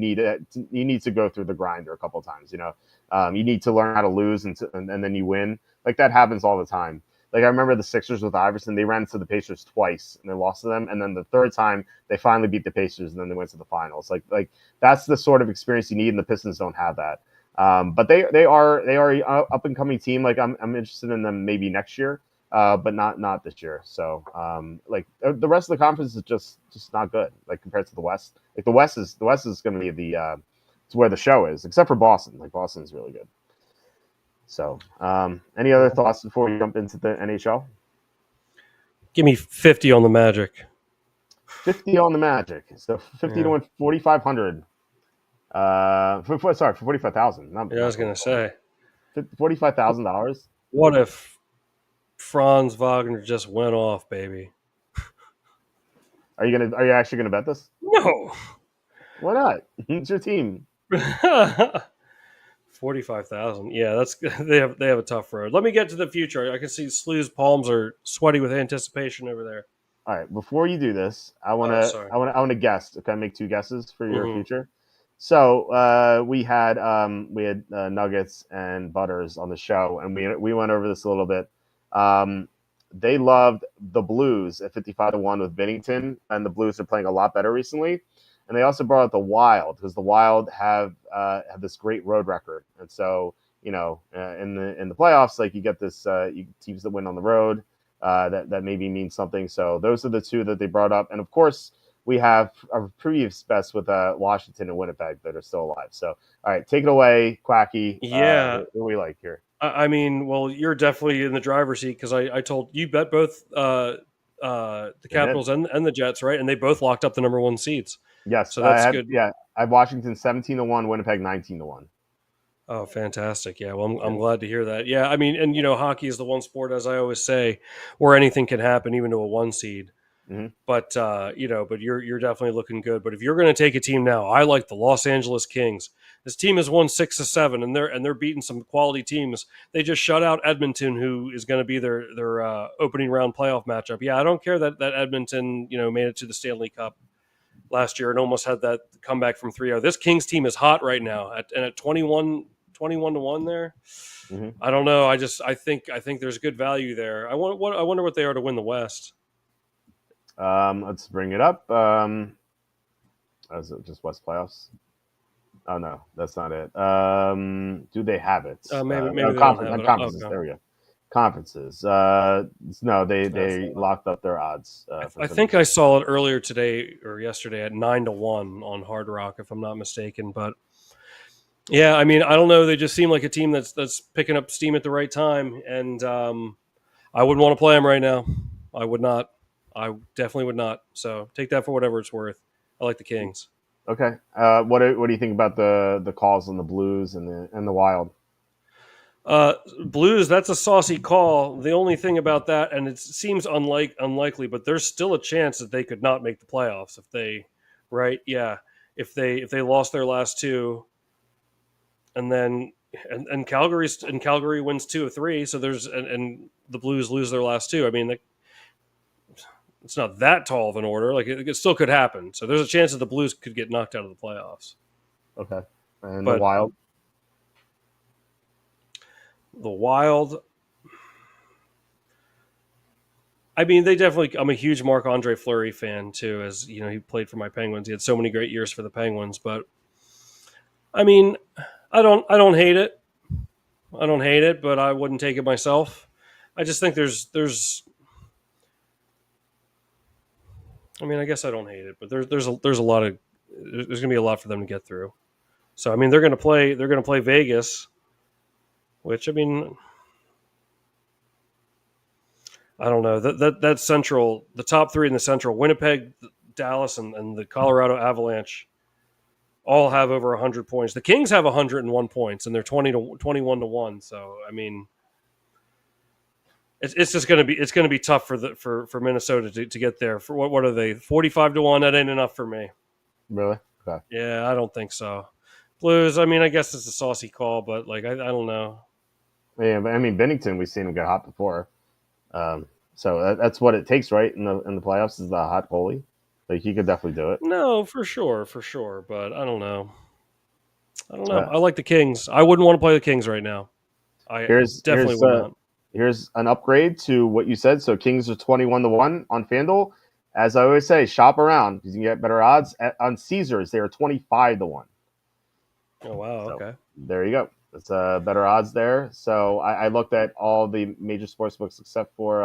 need to go through the grinder a couple of times. You need to learn how to lose and then you win. Like that happens all the time. Like I remember the Sixers with Iverson, they ran into the Pacers twice and they lost to them, and then the third time they finally beat the Pacers and then they went to the finals. Like that's the sort of experience you need, and the Pistons don't have that. But they are a up and coming team. Like I'm interested in them maybe next year, but not this year. So like the rest of the conference is just not good. Like compared to the West, like the West is going to be it's where the show is, except for Boston. Like Boston's really good. So any other thoughts before we jump into the NHL? Give me 50 on the Magic. 50 on the Magic. So 50 to Yeah. win 4,500. For 45,000. Not Yeah, I was for gonna say, $45,000. what if Franz Wagner just went off, baby? Are you actually gonna bet this? No. Why not? It's your team. 45,000. Yeah, that's they have a tough road. Let me get to the future. I can see Slew's palms are sweaty with anticipation over there. All right. Before you do this, I Oh, wanna sorry. I wanna I wanna guess. Okay, make 2 guesses for your Hmm. future. So we had Nuggets and Butters on the show, and we went over this a little bit. They loved the Blues at 55-1 with Binnington, and the Blues are playing a lot better recently. And they also brought up the Wild because the Wild have this great road record, and so in the playoffs, like you get this teams that win on the road that maybe means something. So those are the two that they brought up, and of course we have our previous bets with Washington and Winnipeg that are still alive. So all right, take it away, Quacky. Yeah. What do we like here? I mean, well, you're definitely in the driver's seat because I told you bet both the Capitals and the Jets, right? And they both locked up the number 1 seeds. Yes, So that's good. Yeah, I have Washington 17-1, Winnipeg 19-1. Oh, fantastic. Yeah, well, I'm glad to hear that. Yeah, I mean, and hockey is the one sport, as I always say, where anything can happen, even to a 1 seed. Mm-hmm. But but you're definitely looking good. But if you're going to take a team now, I like the Los Angeles Kings. This team has won 6 of 7, and they're beating some quality teams. They just shut out Edmonton, who is going to be their opening round playoff matchup. Yeah, I don't care that Edmonton made it to the Stanley Cup last year and almost had that comeback from 3-0. This Kings team is hot right now, at 21 to 1 there. Mm-hmm. I don't know. I think there's good value there. I wonder what they are to win the West. Let's bring it up. Is it just West playoffs? Oh no, that's not it. Do they have it? Maybe conferences. Okay. There we go. Conferences. No, they locked up their odds. I think I saw it earlier today or yesterday at 9-1 on Hard Rock, if I'm not mistaken. But yeah, I mean, I don't know. They just seem like a team that's picking up steam at the right time, and I wouldn't want to play them right now. I would not. I definitely would not. So take that for whatever it's worth. I like the Kings. Okay. What do you think about the calls on the Blues and the Wild? Blues, that's a saucy call. The only thing about that, and it seems unlikely, but there's still a chance that they could not make the playoffs if they, right? Yeah, if they lost their last 2, and then and Calgary wins 2 of 3, so there's and the Blues lose their last 2. I mean, it's not that tall of an order. Like it still could happen. So there's a chance that the Blues could get knocked out of the playoffs. Okay, and the Wild. The Wild. I mean, they definitely. I'm a huge Marc-Andre Fleury fan too, as he played for my Penguins. He had so many great years for the Penguins, but I mean, I don't hate it. I don't hate it, but I wouldn't take it myself. I just think there's. I mean, I guess I don't hate it, but there's a lot of there's going to be a lot for them to get through. So I mean, they're going to play Vegas, which I mean, I don't know that Central, the top 3 in the Central, Winnipeg, Dallas, and the Colorado Avalanche, all have over 100 points. The Kings have 101 points, and they're 21-1. So I mean, it's just going to be tough for Minnesota to get there. For what are they, 45-1? That ain't enough for me. Really? Okay. Yeah, I don't think so. Blues. I mean, I guess it's a saucy call, but like I don't know. Yeah, but I mean, Binnington, we've seen him get hot before. So that's what it takes, right? In the playoffs is the hot goalie. Like he could definitely do it. No, for sure. But I don't know. I like the Kings. I wouldn't want to play the Kings right now. Definitely would not. Here's an upgrade to what you said. So Kings are 21-1 on FanDuel. As I always say, shop around because you can get better odds. On Caesars, they are 25-1. Oh wow! So, okay, there you go. It's better odds there. So I looked at all the major sports books except for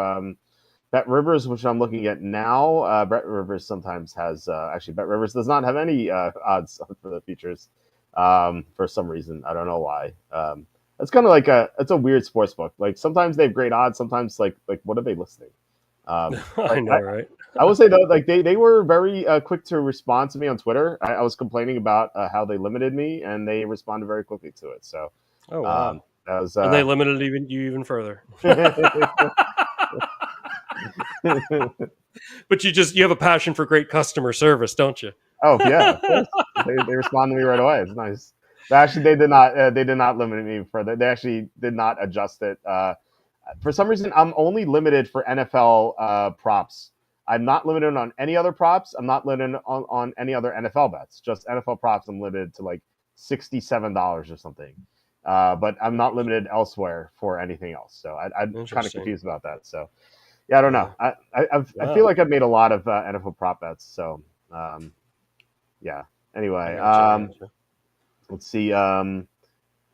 Bet Rivers, which I'm looking at now. Bet Rivers sometimes has actually Bet Rivers does not have any odds for the futures for some reason. I don't know why. It's kind of like it's a weird sports book. Like sometimes they have great odds, sometimes like what are they listing? I know, right? I would say though, like they were very quick to respond to me on Twitter. I was complaining about how they limited me, and they responded very quickly to it. So, oh wow, that was, and they limited you even further. But you have a passion for great customer service, don't you? Oh yeah, they respond to me right away. It's nice. But actually, they did not limit me further. They actually did not adjust it. For some reason, I'm only limited for NFL props. I'm not limited on any other props. I'm not limited on any other NFL bets. Just NFL props. I'm limited to like $67 or something. But I'm not limited elsewhere for anything else. So I'm kind of confused about that. So yeah, I don't know. I feel like I've made a lot of NFL prop bets. So yeah. Anyway, let's see.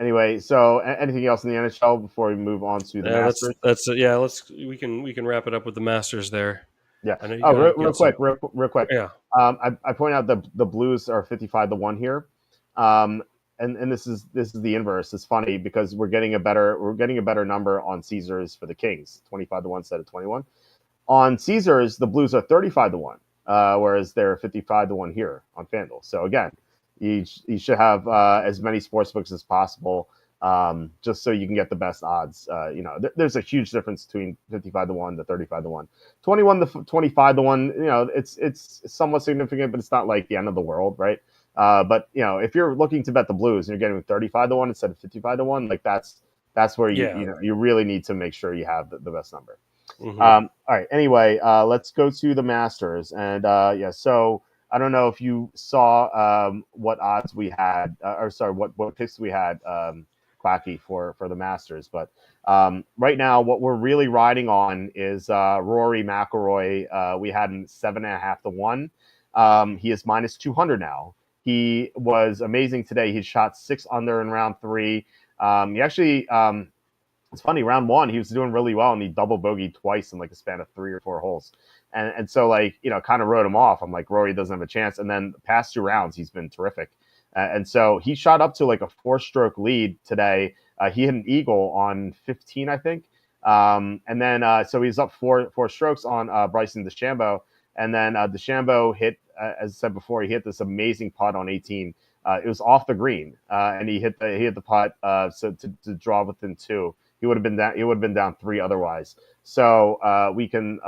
Anyway, so anything else in the NHL before we move on to the Masters? We can wrap it up with the Masters there. Yeah. I know you Oh, got real quick. Yeah. I point out the Blues are 55-1 here, and this is the inverse. It's funny because we're getting a better number on Caesars for the Kings, 25-1 instead of 21. On Caesars, the Blues are 35-1, whereas they're 55-1 here on FanDuel. So again, you should have as many sportsbooks as possible, just so you can get the best odds. There's a huge difference between 55-1 to 35-1, 21 to 25-1. It's somewhat significant, but it's not like the end of the world, right? But if you're looking to bet the Blues and you're getting 35-1 instead of 55-1, like that's where you really need to make sure you have the best number. Mm-hmm. All right. Anyway, let's go to the Masters, and so I don't know if you saw what odds we had, what picks we had, Quacky, for the Masters. But right now, what we're really riding on is Rory McIroy. We had him 7.5-1. He is minus 200 now. He was amazing today. He shot 6 under in round 3. He actually. It's funny, round 1, he was doing really well, and he double bogeyed twice in like a span of 3 or 4 holes. And so, like, kind of wrote him off. I'm like, Rory doesn't have a chance. And then the past 2 rounds, he's been terrific. And so he shot up to like a 4-stroke lead today. He hit an eagle on 15, I think. And then, so he's up 4 strokes on Bryson DeChambeau. And then DeChambeau hit, as I said before, he hit this amazing putt on 18. It was off the green, and he hit the putt so to draw within 2. He would have been down 3 otherwise. So we can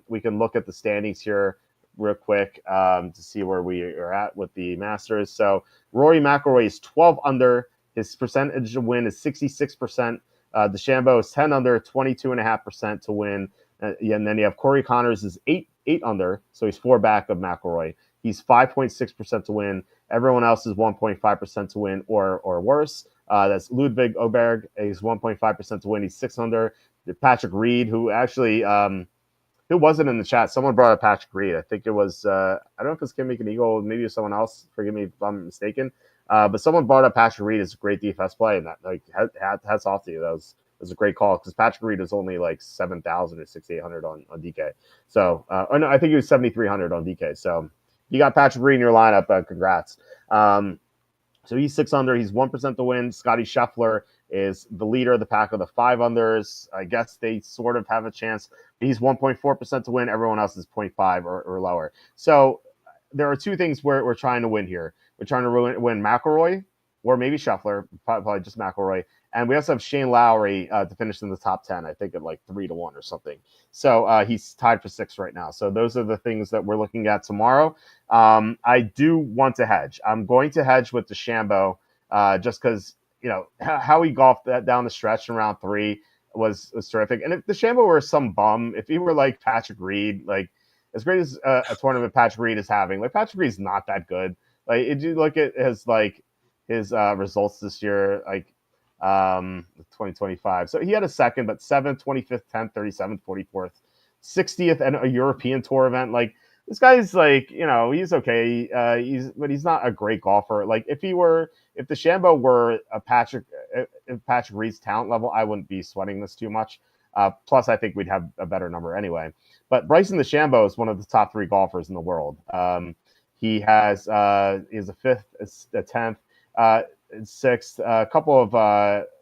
look at the standings here real quick to see where we are at with the Masters. So Rory McIlroy is 12 under. His percentage to win is 66%. DeChambeau is 10 under, 22.5% to win. And then you have Corey Connors is 8 under, so he's 4 back of McIlroy. He's 5.6% to win. Everyone else is 1.5% to win or worse. That's Ludwig Oberg. He's 1.5% to win. He's 6 under. Patrick Reed, who actually who wasn't in the chat. Someone brought up Patrick Reed. I think it was I don't know if it's Kim Make an Eagle. Maybe it was someone else. Forgive me if I'm mistaken. But someone brought up Patrick Reed as a great DFS play, and that hats off to you. That was a great call because Patrick Reed is only like 7,000 or 6,800 on DK. So no, I think he was 7,300 on DK. So you got Patrick Reed in your lineup. Congrats. So he's 6 under. He's 1% to win. Scotty Scheffler is the leader of the pack of the 5 unders. I guess they sort of have a chance. He's 1.4% to win. Everyone else is 0.5 or lower. So there are 2 things we're trying to win here. We're trying to win McIlroy or maybe Scheffler, probably just McIlroy. And we also have Shane Lowry to finish in the top 10, I think at like 3-1 or something. So he's tied for 6 right now. So those are the things that we're looking at tomorrow. I do want to hedge. I'm going to hedge with DeChambeau just because, how he golfed that down the stretch in round 3 was terrific. And if DeChambeau were some bum, if he were like Patrick Reed, like as great as a tournament Patrick Reed is having, like Patrick Reed's not that good. Like if you look at his results this year, like 2025. So he had a second, but 7th, 25th, 10th, 37th, 44th, 60th, and a European Tour event. Like this guy's like, he's okay. But he's not a great golfer. Like if DeChambeau were Patrick Reed's talent level, I wouldn't be sweating this too much. Plus, I think we'd have a better number anyway. But Bryson DeChambeau is one of the top 3 golfers in the world. He has a 5th, a 10th. 6th, a couple of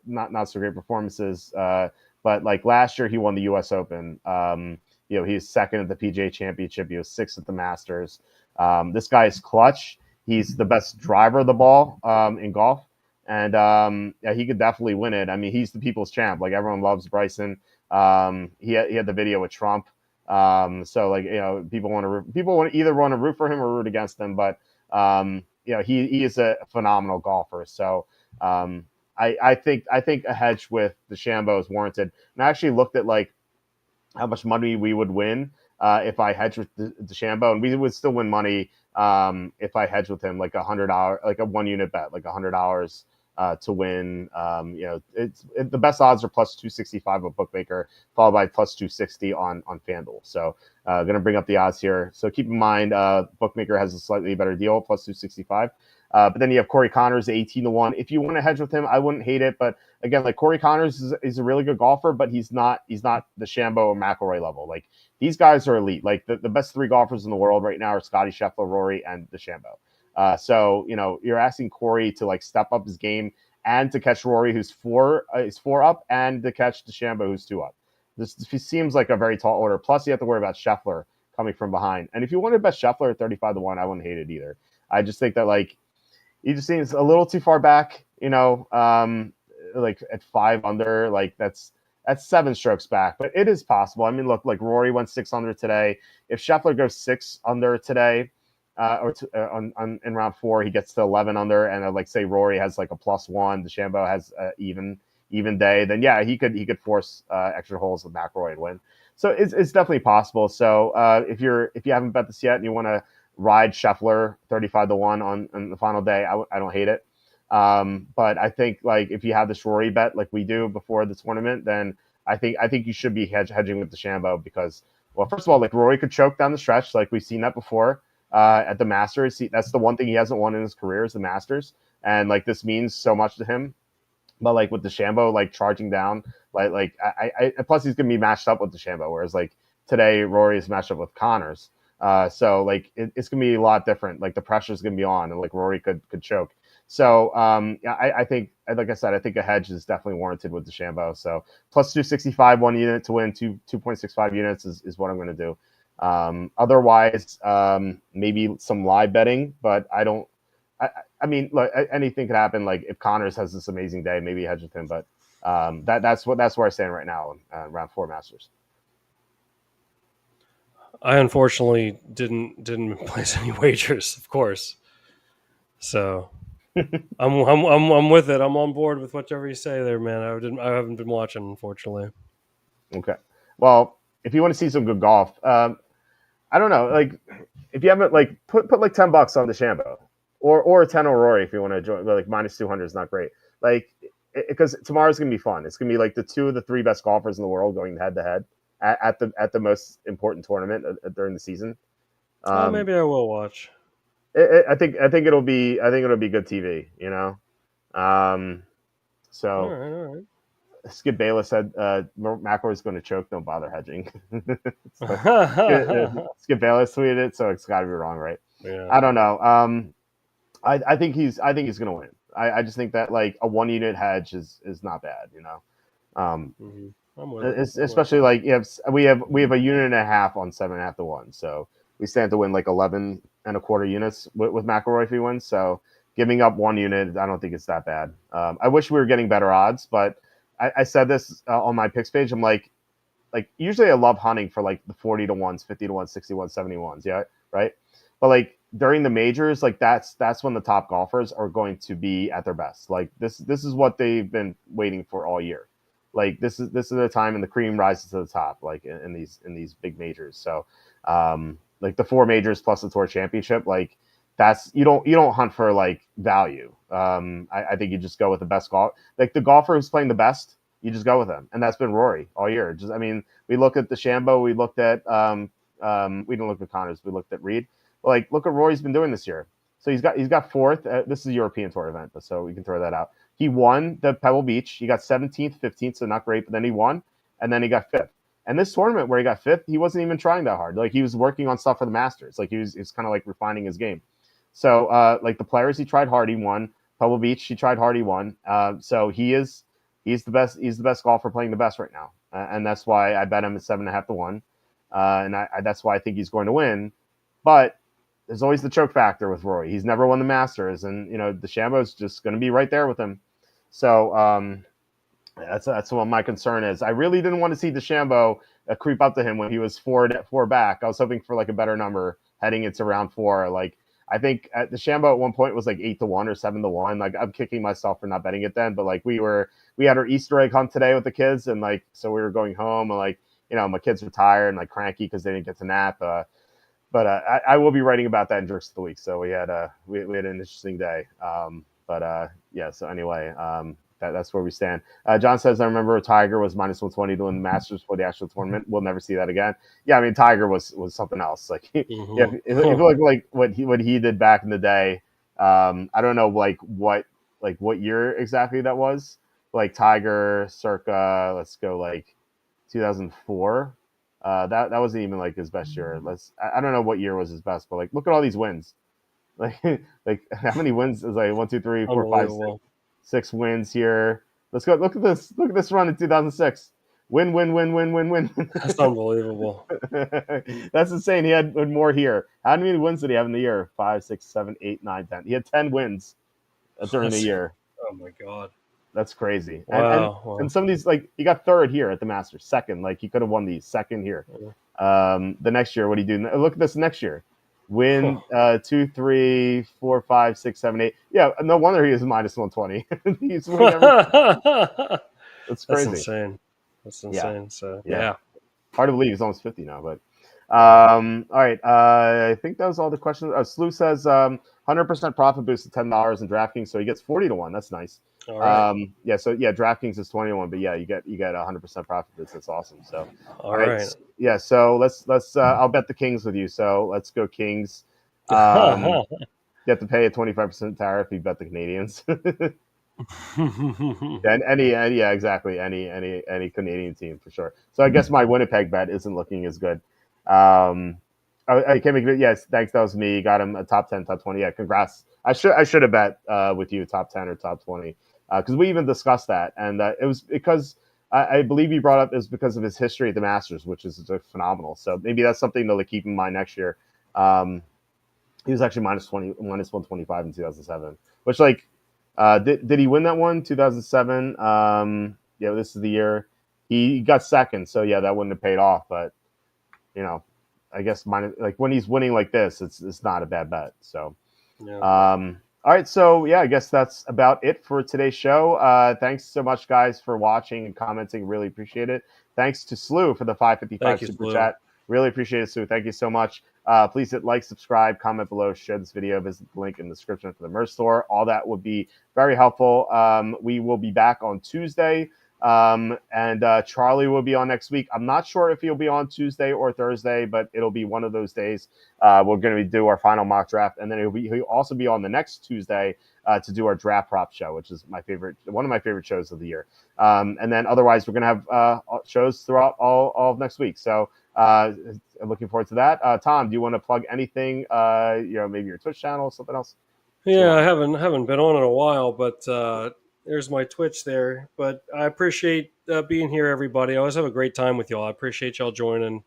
not so great performances, but like last year he won the U.S. Open. He's 2nd at the PGA Championship. He was 6th at the Masters. This guy is clutch. He's the best driver of the ball in golf, and he could definitely win it. I mean, he's the people's champ. Like everyone loves Bryson. He had the video with Trump. So like people want to either want to root for him or root against him, but he is a phenomenal golfer. So I think a hedge with DeChambeau is warranted. And I actually looked at like how much money we would win if I hedge with DeChambeau, and we would still win money if I hedge with him, like $100, like a 1 unit bet, like $100 to win. The best odds are plus 265 of bookmaker, followed by plus 260 on FanDuel. So going to bring up the odds here. So keep in mind, bookmaker has a slightly better deal, plus 265. But then you have Corey Connors, 18-1. If you want to hedge with him, I wouldn't hate it. But again, like Corey Connors is a really good golfer, but he's not the Shambo or McIlroy level. Like these guys are elite. Like the best three golfers in the world right now are Scotty Scheffler, Rory, and DeChambeau. So you're asking Corey to like step up his game and to catch Rory, who's four up, and to catch DeChambeau, who's 2 up. This seems like a very tall order. Plus, you have to worry about Scheffler coming from behind. And if you want to bet Scheffler at 35-1, I wouldn't hate it either. I just think that like he just seems a little too far back. Like at 5 under, like that's 7 strokes back. But it is possible. I mean, look, like Rory went 6 under today. If Scheffler goes 6 under today, in round 4, he gets to 11 under, and like say Rory has like a +1, DeChambeau has even day, then yeah, he could force extra holes with McIlroy and win. So it's definitely possible. So if you haven't bet this yet and you want to ride Scheffler 35-1 on the final day, I don't hate it. But I think like if you have this Rory bet like we do before the tournament, then I think you should be hedging with DeChambeau because, well, first of all, like Rory could choke down the stretch, like we've seen that before. At the Masters, that's the one thing he hasn't won in his career is the Masters, and like this means so much to him. But like with DeChambeau, like charging down, like I plus he's gonna be matched up with DeChambeau, whereas like today Rory is matched up with Connors. So like it's gonna be a lot different. Like the pressure's gonna be on, and like Rory could choke. So I think, like I said, I think a hedge is definitely warranted with DeChambeau. So plus 265 1 unit to win 2.65 units is what I'm gonna do. Otherwise, maybe some live betting, but I mean, look, anything could happen. Like if Connors has this amazing day, maybe hedge with him. But that's where I stand right now, round 4 Masters. I unfortunately didn't place any wagers, of course. So I'm with it. I'm on board with whatever you say there, man. I haven't been watching, unfortunately. Okay. Well, if you want to see some good golf, I don't know. Like if you haven't like put like $10 on DeChambeau or a 10 on Rory if you want to join. Like minus 200 is not great. Like because tomorrow's gonna be fun. It's gonna be like the 2 of the 3 best golfers in the world going head to head at the most important tournament during the season. Maybe I will watch. I think it'll be good TV. So All right. Skip Bayless said McIlroy's going to choke. Don't bother hedging. Skip Bayless tweeted it, so it's got to be wrong, right? Yeah. I don't know. I think he's going to win. I just think that like a 1 unit hedge is not bad, especially like we have a unit and a half on 7.5-1, so we stand to win like 11.25 units with McIlroy if he wins. So giving up 1 unit, I don't think it's that bad. I wish we were getting better odds, but I said this on my picks page. I'm like usually I love hunting for like the 40-1s, 50-1, 60-1, 70-1s, yeah, right. But like during the majors, like that's when the top golfers are going to be at their best. Like this is what they've been waiting for all year. Like this is the time, and the cream rises to the top. Like in these big majors. So like the 4 majors plus the Tour Championship, like that's you don't hunt for like value. I think you just go with the best golf. Like the golfer who's playing the best, you just go with him, and that's been Rory all year. I mean, we looked at DeChambeau, we looked at we didn't look at Connors, we looked at Reed. Like look at Rory's been doing this year. So he's got 4th. This is a European Tour event, so we can throw that out. He won the Pebble Beach. He got 17th, 15th, so not great, but then he won, and then he got 5th. And this tournament where he got 5th, he wasn't even trying that hard. Like he was working on stuff for the Masters. Like he was kind of like refining his game. So like the Players, he tried hard, he won. Pebble Beach, he tried hard, he won. So he's the best. He's the best golfer playing the best right now, and that's why I bet him at 7.5-1. And that's why I think he's going to win. But there's always the choke factor with Rory. He's never won the Masters, and DeChambeau's just going to be right there with him. So that's what my concern is. I really didn't want to see DeChambeau creep up to him when he was 4 back. I was hoping for like a better number heading into round 4. Like I think DeChambeau at one point was like 8-1 or 7-1. Like I'm kicking myself for not betting it then, but like we had our Easter egg hunt today with the kids, and like so we were going home, and like my kids were tired and like cranky because they didn't get to nap. But I will be writing about that in Jerks of the Week. So we had we had an interesting day. Yeah. So anyway, that's where we stand. John says, I remember Tiger was minus 120 to win the Masters for the actual tournament. We'll never see that again. Yeah, I mean Tiger was something else. Like Mm-hmm. if you look like what he did back in the day. I don't know what year exactly that was. Like Tiger circa, let's go like 2004. That wasn't even like his best year. I don't know what year was his best, but like look at all these wins. Like like how many wins is like 1, 2, 3, 4, 5, 6, Unbelievable. 6 wins here. Let's go. Look at this. Look at this run in 2006. Win, win, win, win, win, win. That's unbelievable. That's insane. He had more here. How many wins did he have in the year? 5, 6, 7, 8, 9, 10. He had 10 wins during the year. Oh my God. That's crazy. Wow. And some of these, like he got third here at the Masters, second. Like he could have won these second here. The next year, what do you do? Look at this next year. Win 2, 3, 4, 5, 6, 7, 8. Yeah, no wonder he is minus 120. He's winning everything. That's crazy. That's insane. That's insane. Yeah. So Yeah. Hard to believe he's almost 50 now, but all right. I think that was all the questions. Slew says 100% profit boost to $10 in DraftKings, so he gets 40 to 1. That's nice. all right. DraftKings is 20 to 1, but yeah, you get 100% profit boost. That's awesome. So All right. yeah, so let's I'll bet the Kings with you. So let's go Kings. You have to pay a 25% tariff if you bet the Canadians. And exactly. Any Canadian team for sure. So I guess my Winnipeg bet isn't looking as good. I can't make it. Yes, thanks. That was me. Got him a top 10, top 20. Yeah, congrats. I should have bet with you top 10 or top 20 because we even discussed that, and it was because I believe you brought up is because of his history at the Masters, which is phenomenal. So maybe that's something to keep in mind next year. He was actually minus 125 in 2007, which did he win that one 2007? Yeah, this is the year he got second. So yeah, that wouldn't have paid off, but I guess when he's winning like this, it's not a bad bet. So, Yeah. All right. So yeah, I guess that's about it for today's show. Thanks so much, guys, for watching and commenting. Really appreciate it. Thanks to Slew for the 555 super Slew. chat. Really appreciate it, Slew. Thank you so much. Please hit like, subscribe, comment below, share this video, visit the link in the description for the merch store. All that would be very helpful. We will be back on Tuesday. And Charlie will be on next week. I'm not sure if he'll be on Tuesday or Thursday, but it'll be one of those days. We're going to do our final mock draft, and then he'll also be on the next Tuesday to do our draft prop show, which is one of my favorite shows of the year. And then otherwise, we're going to have shows throughout all of next week. So I'm looking forward to that. Tom, do you want to plug anything? Maybe your Twitch channel, something else? Yeah, I haven't been on in a while, but there's my Twitch there. But I appreciate being here, everybody. I always have a great time with y'all. I appreciate y'all joining.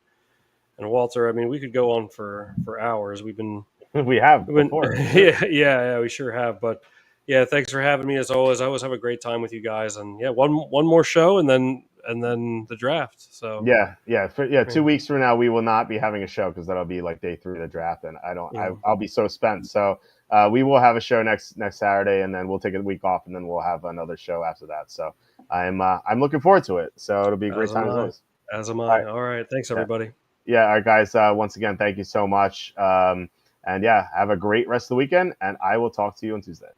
And Walter, I mean, we could go on for hours. We've been before. yeah, we sure have. But yeah, thanks for having me as always. I always have a great time with you guys. And yeah, one more show, and then the draft. So yeah. 2 weeks from now, we will not be having a show because that'll be like day 3 of the draft, and I'll be so spent. So we will have a show next Saturday, and then we'll take a week off, and then we'll have another show after that. So I'm looking forward to it. So it'll be a great time as always. As am I. All right. Thanks, everybody. Yeah. All right, guys. Once again, thank you so much. And yeah, have a great rest of the weekend, and I will talk to you on Tuesday.